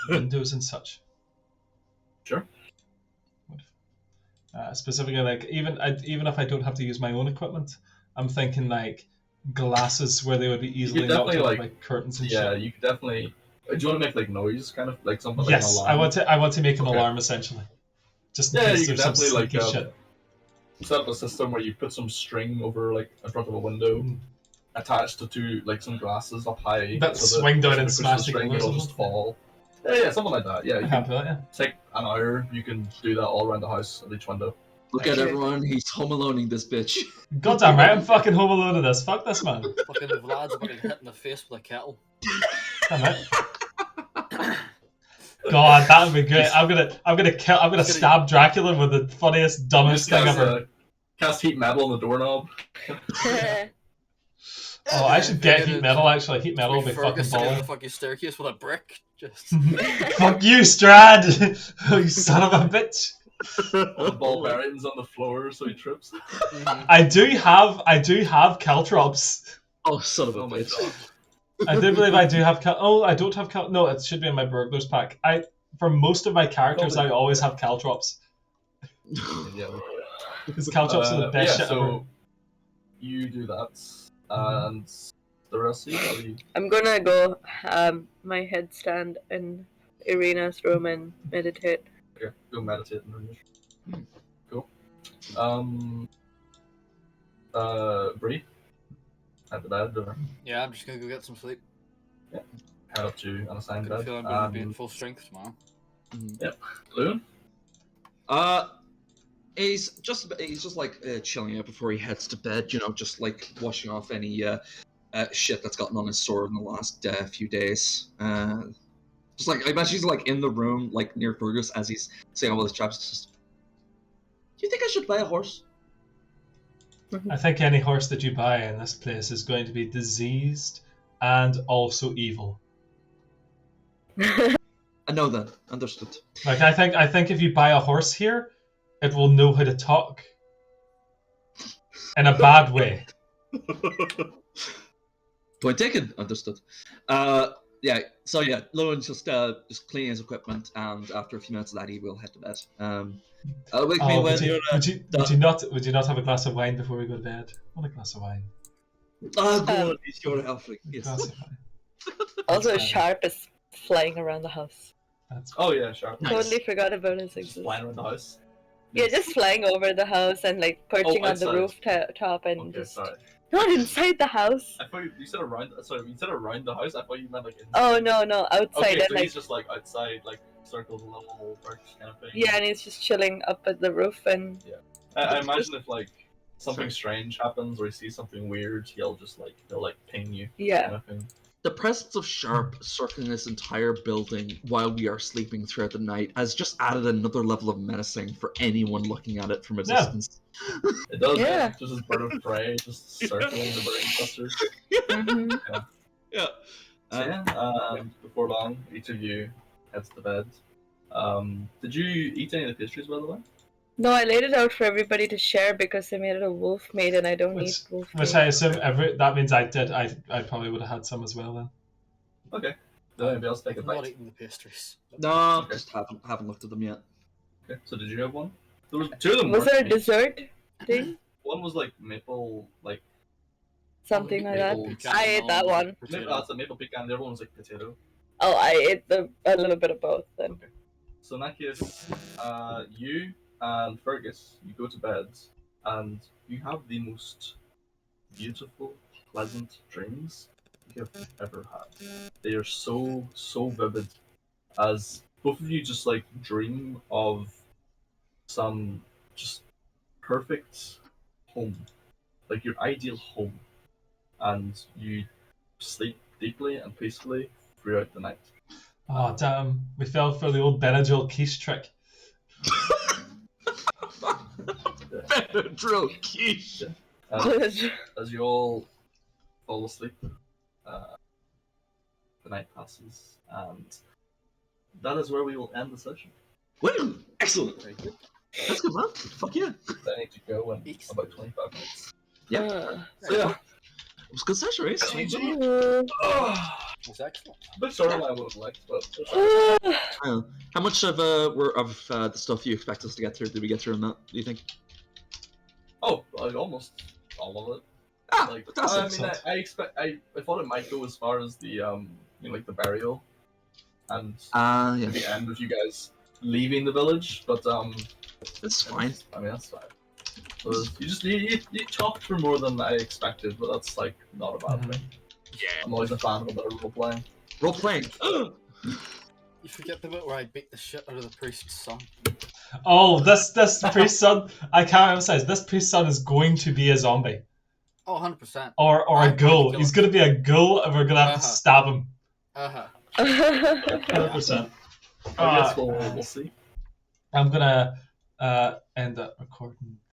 windows and such? Sure. Specifically, like even if I don't have to use my own equipment, I'm thinking like glasses where they would be easily knocked definitely, over like- by curtains and Yeah, shit. you could definitely. Do you want to make like noise, kind of like something Yes, like an alarm? I want to make an Okay. alarm essentially, just in Yeah, case you could there's some definitely like sneaky shit. set up a system where you put some string over like in front of a window, Mm. attached to like some glasses up high, That so swing down if and somebody pushes smash the the string, windows it'll or just something? fall. Yeah, something like that. Yeah, I'm you happy can with that, take an hour. You can do that all around the house at each window. Look at Okay. everyone. He's home aloneing this bitch. yeah. Goddamn right, I'm fucking home alone in this. Fuck this, man. Fucking Vlad's fucking hit in the face with a kettle. Damn it. God, that would be great. I'm gonna stab Dracula with the funniest, dumbest thing ever. Cast heat metal on the doorknob. Oh, I should get heat Figured metal. Actually, heat metal will be fucking Fergus sitting on the baller. fucking staircase with a brick. Just Fuck you, Strahd! You son of a bitch. All the ball bearings on the floor, so he trips. I do have caltrops. Oh, son of a Oh my bitch. god. I do believe I do have I don't have no, it should be in my burglars pack. For most of my characters, I always have caltrops. Yeah. Because caltrops are the best shit ever. So you do that, and the rest of you, are you? I'm gonna go my headstand in Irina's room and meditate. Okay, go meditate in the room. Cool. Bree, at the bed, or yeah, I'm just gonna go get some sleep. head up to an assigned I bed. feel I'm gonna be at full strength tomorrow. Loon? He's just like chilling out before he heads to bed. You know, just like washing off any shit that's gotten on his sword in the last few days. Just like I imagine he's like in the room, like near Fergus, as he's saying all his traps. Just, do you think I should buy a horse? I think any horse that you buy in this place is going to be diseased and also evil. I know that. Understood. Like I think if you buy a horse here, it will know how to talk. In a bad way. Point taken. Understood. Yeah. So yeah, Lowen's just cleaning his equipment, and after a few minutes of that, he will head to bed. Wake me Oh, when you're would you not have a glass of wine before we go to bed? I want a glass of wine. go on, Um, it's your Alfred. A Yes. glass of wine. Also, better. Sharp is flying around the house. That's Oh yeah, sure. Nice. Totally forgot about his Just existence. flying around the house. Yeah, just flying over the house and like perching on the outside. rooftop and Okay, just sorry. not inside the house. I thought you said around. Sorry, you said around the house. I thought you meant like inside. Oh no, outside Okay, and so like he's just like outside, like circles a little perch kind of thing. yeah, and he's just chilling up at the roof and I imagine if like something strange happens or he sees something weird, he'll ping you. yeah. Kind of thing. The presence of Sharp circling this entire building while we are sleeping throughout the night has just added another level of menacing for anyone looking at it from a Yeah. distance. It does. Yeah. Just this bird of prey just circling the brain clusters. Mhm. Yeah. So yeah, before long, each of you heads to bed. Did you eat any of the pastries, by the way? No, I laid it out for everybody to share because I made it a wolf made and I don't eat wolf which meat. I assume that means I did. I probably would have had some as well then. Okay. Did anybody else take a I've not bite? eaten the pastries. No, Okay. just haven't looked at them yet. Okay. So did you have one? There was two of them. Was weren't there a meat. dessert thing? One was like maple, like Something like that. Maple pecan I ate that and one. potato. that's a maple pecan. The other one was like potato. Oh, I ate a little bit of both then. Okay. So in that case, you and Fergus, you go to bed, and you have the most beautiful, pleasant dreams you have ever had. They are so vivid, as both of you just like dream of some just perfect home, like your ideal home, and you sleep deeply and peacefully throughout the night. Oh damn, we fell for the old Benadryl quiche trick. Benadryl quiche. And as you all fall asleep, the night passes, and that is where we will end the session. Woo! Excellent. Very good. That's good, man. Fuck yeah. I need to go in about 25 minutes. Yeah. So yeah, It was a good session, right? It's excellent. a bit shorter than I would have liked, but it's alright. How much of the stuff you expect us to get through did we get through in that? Do you think? Oh, like almost all of it. Ah, Like, fantastic. I mean, I thought it might go as far as the like the burial, and Yeah. the end with you guys leaving the village, but It's fine. I mean, that's fine. So you talked for more than I expected, but that's like not a bad thing. Yeah. I'm always a fan of a bit of role playing. Role playing. You forget the bit where I beat the shit out of the priest's son. Oh, this priest son, I can't emphasize, this priest son is going to be a zombie. Oh, 100%. Or a I'm going to ghoul. kill He's him. going to be a ghoul and we're going to have to stab him. Uh-huh. 100%. I guess we'll see. I'm going to end that recording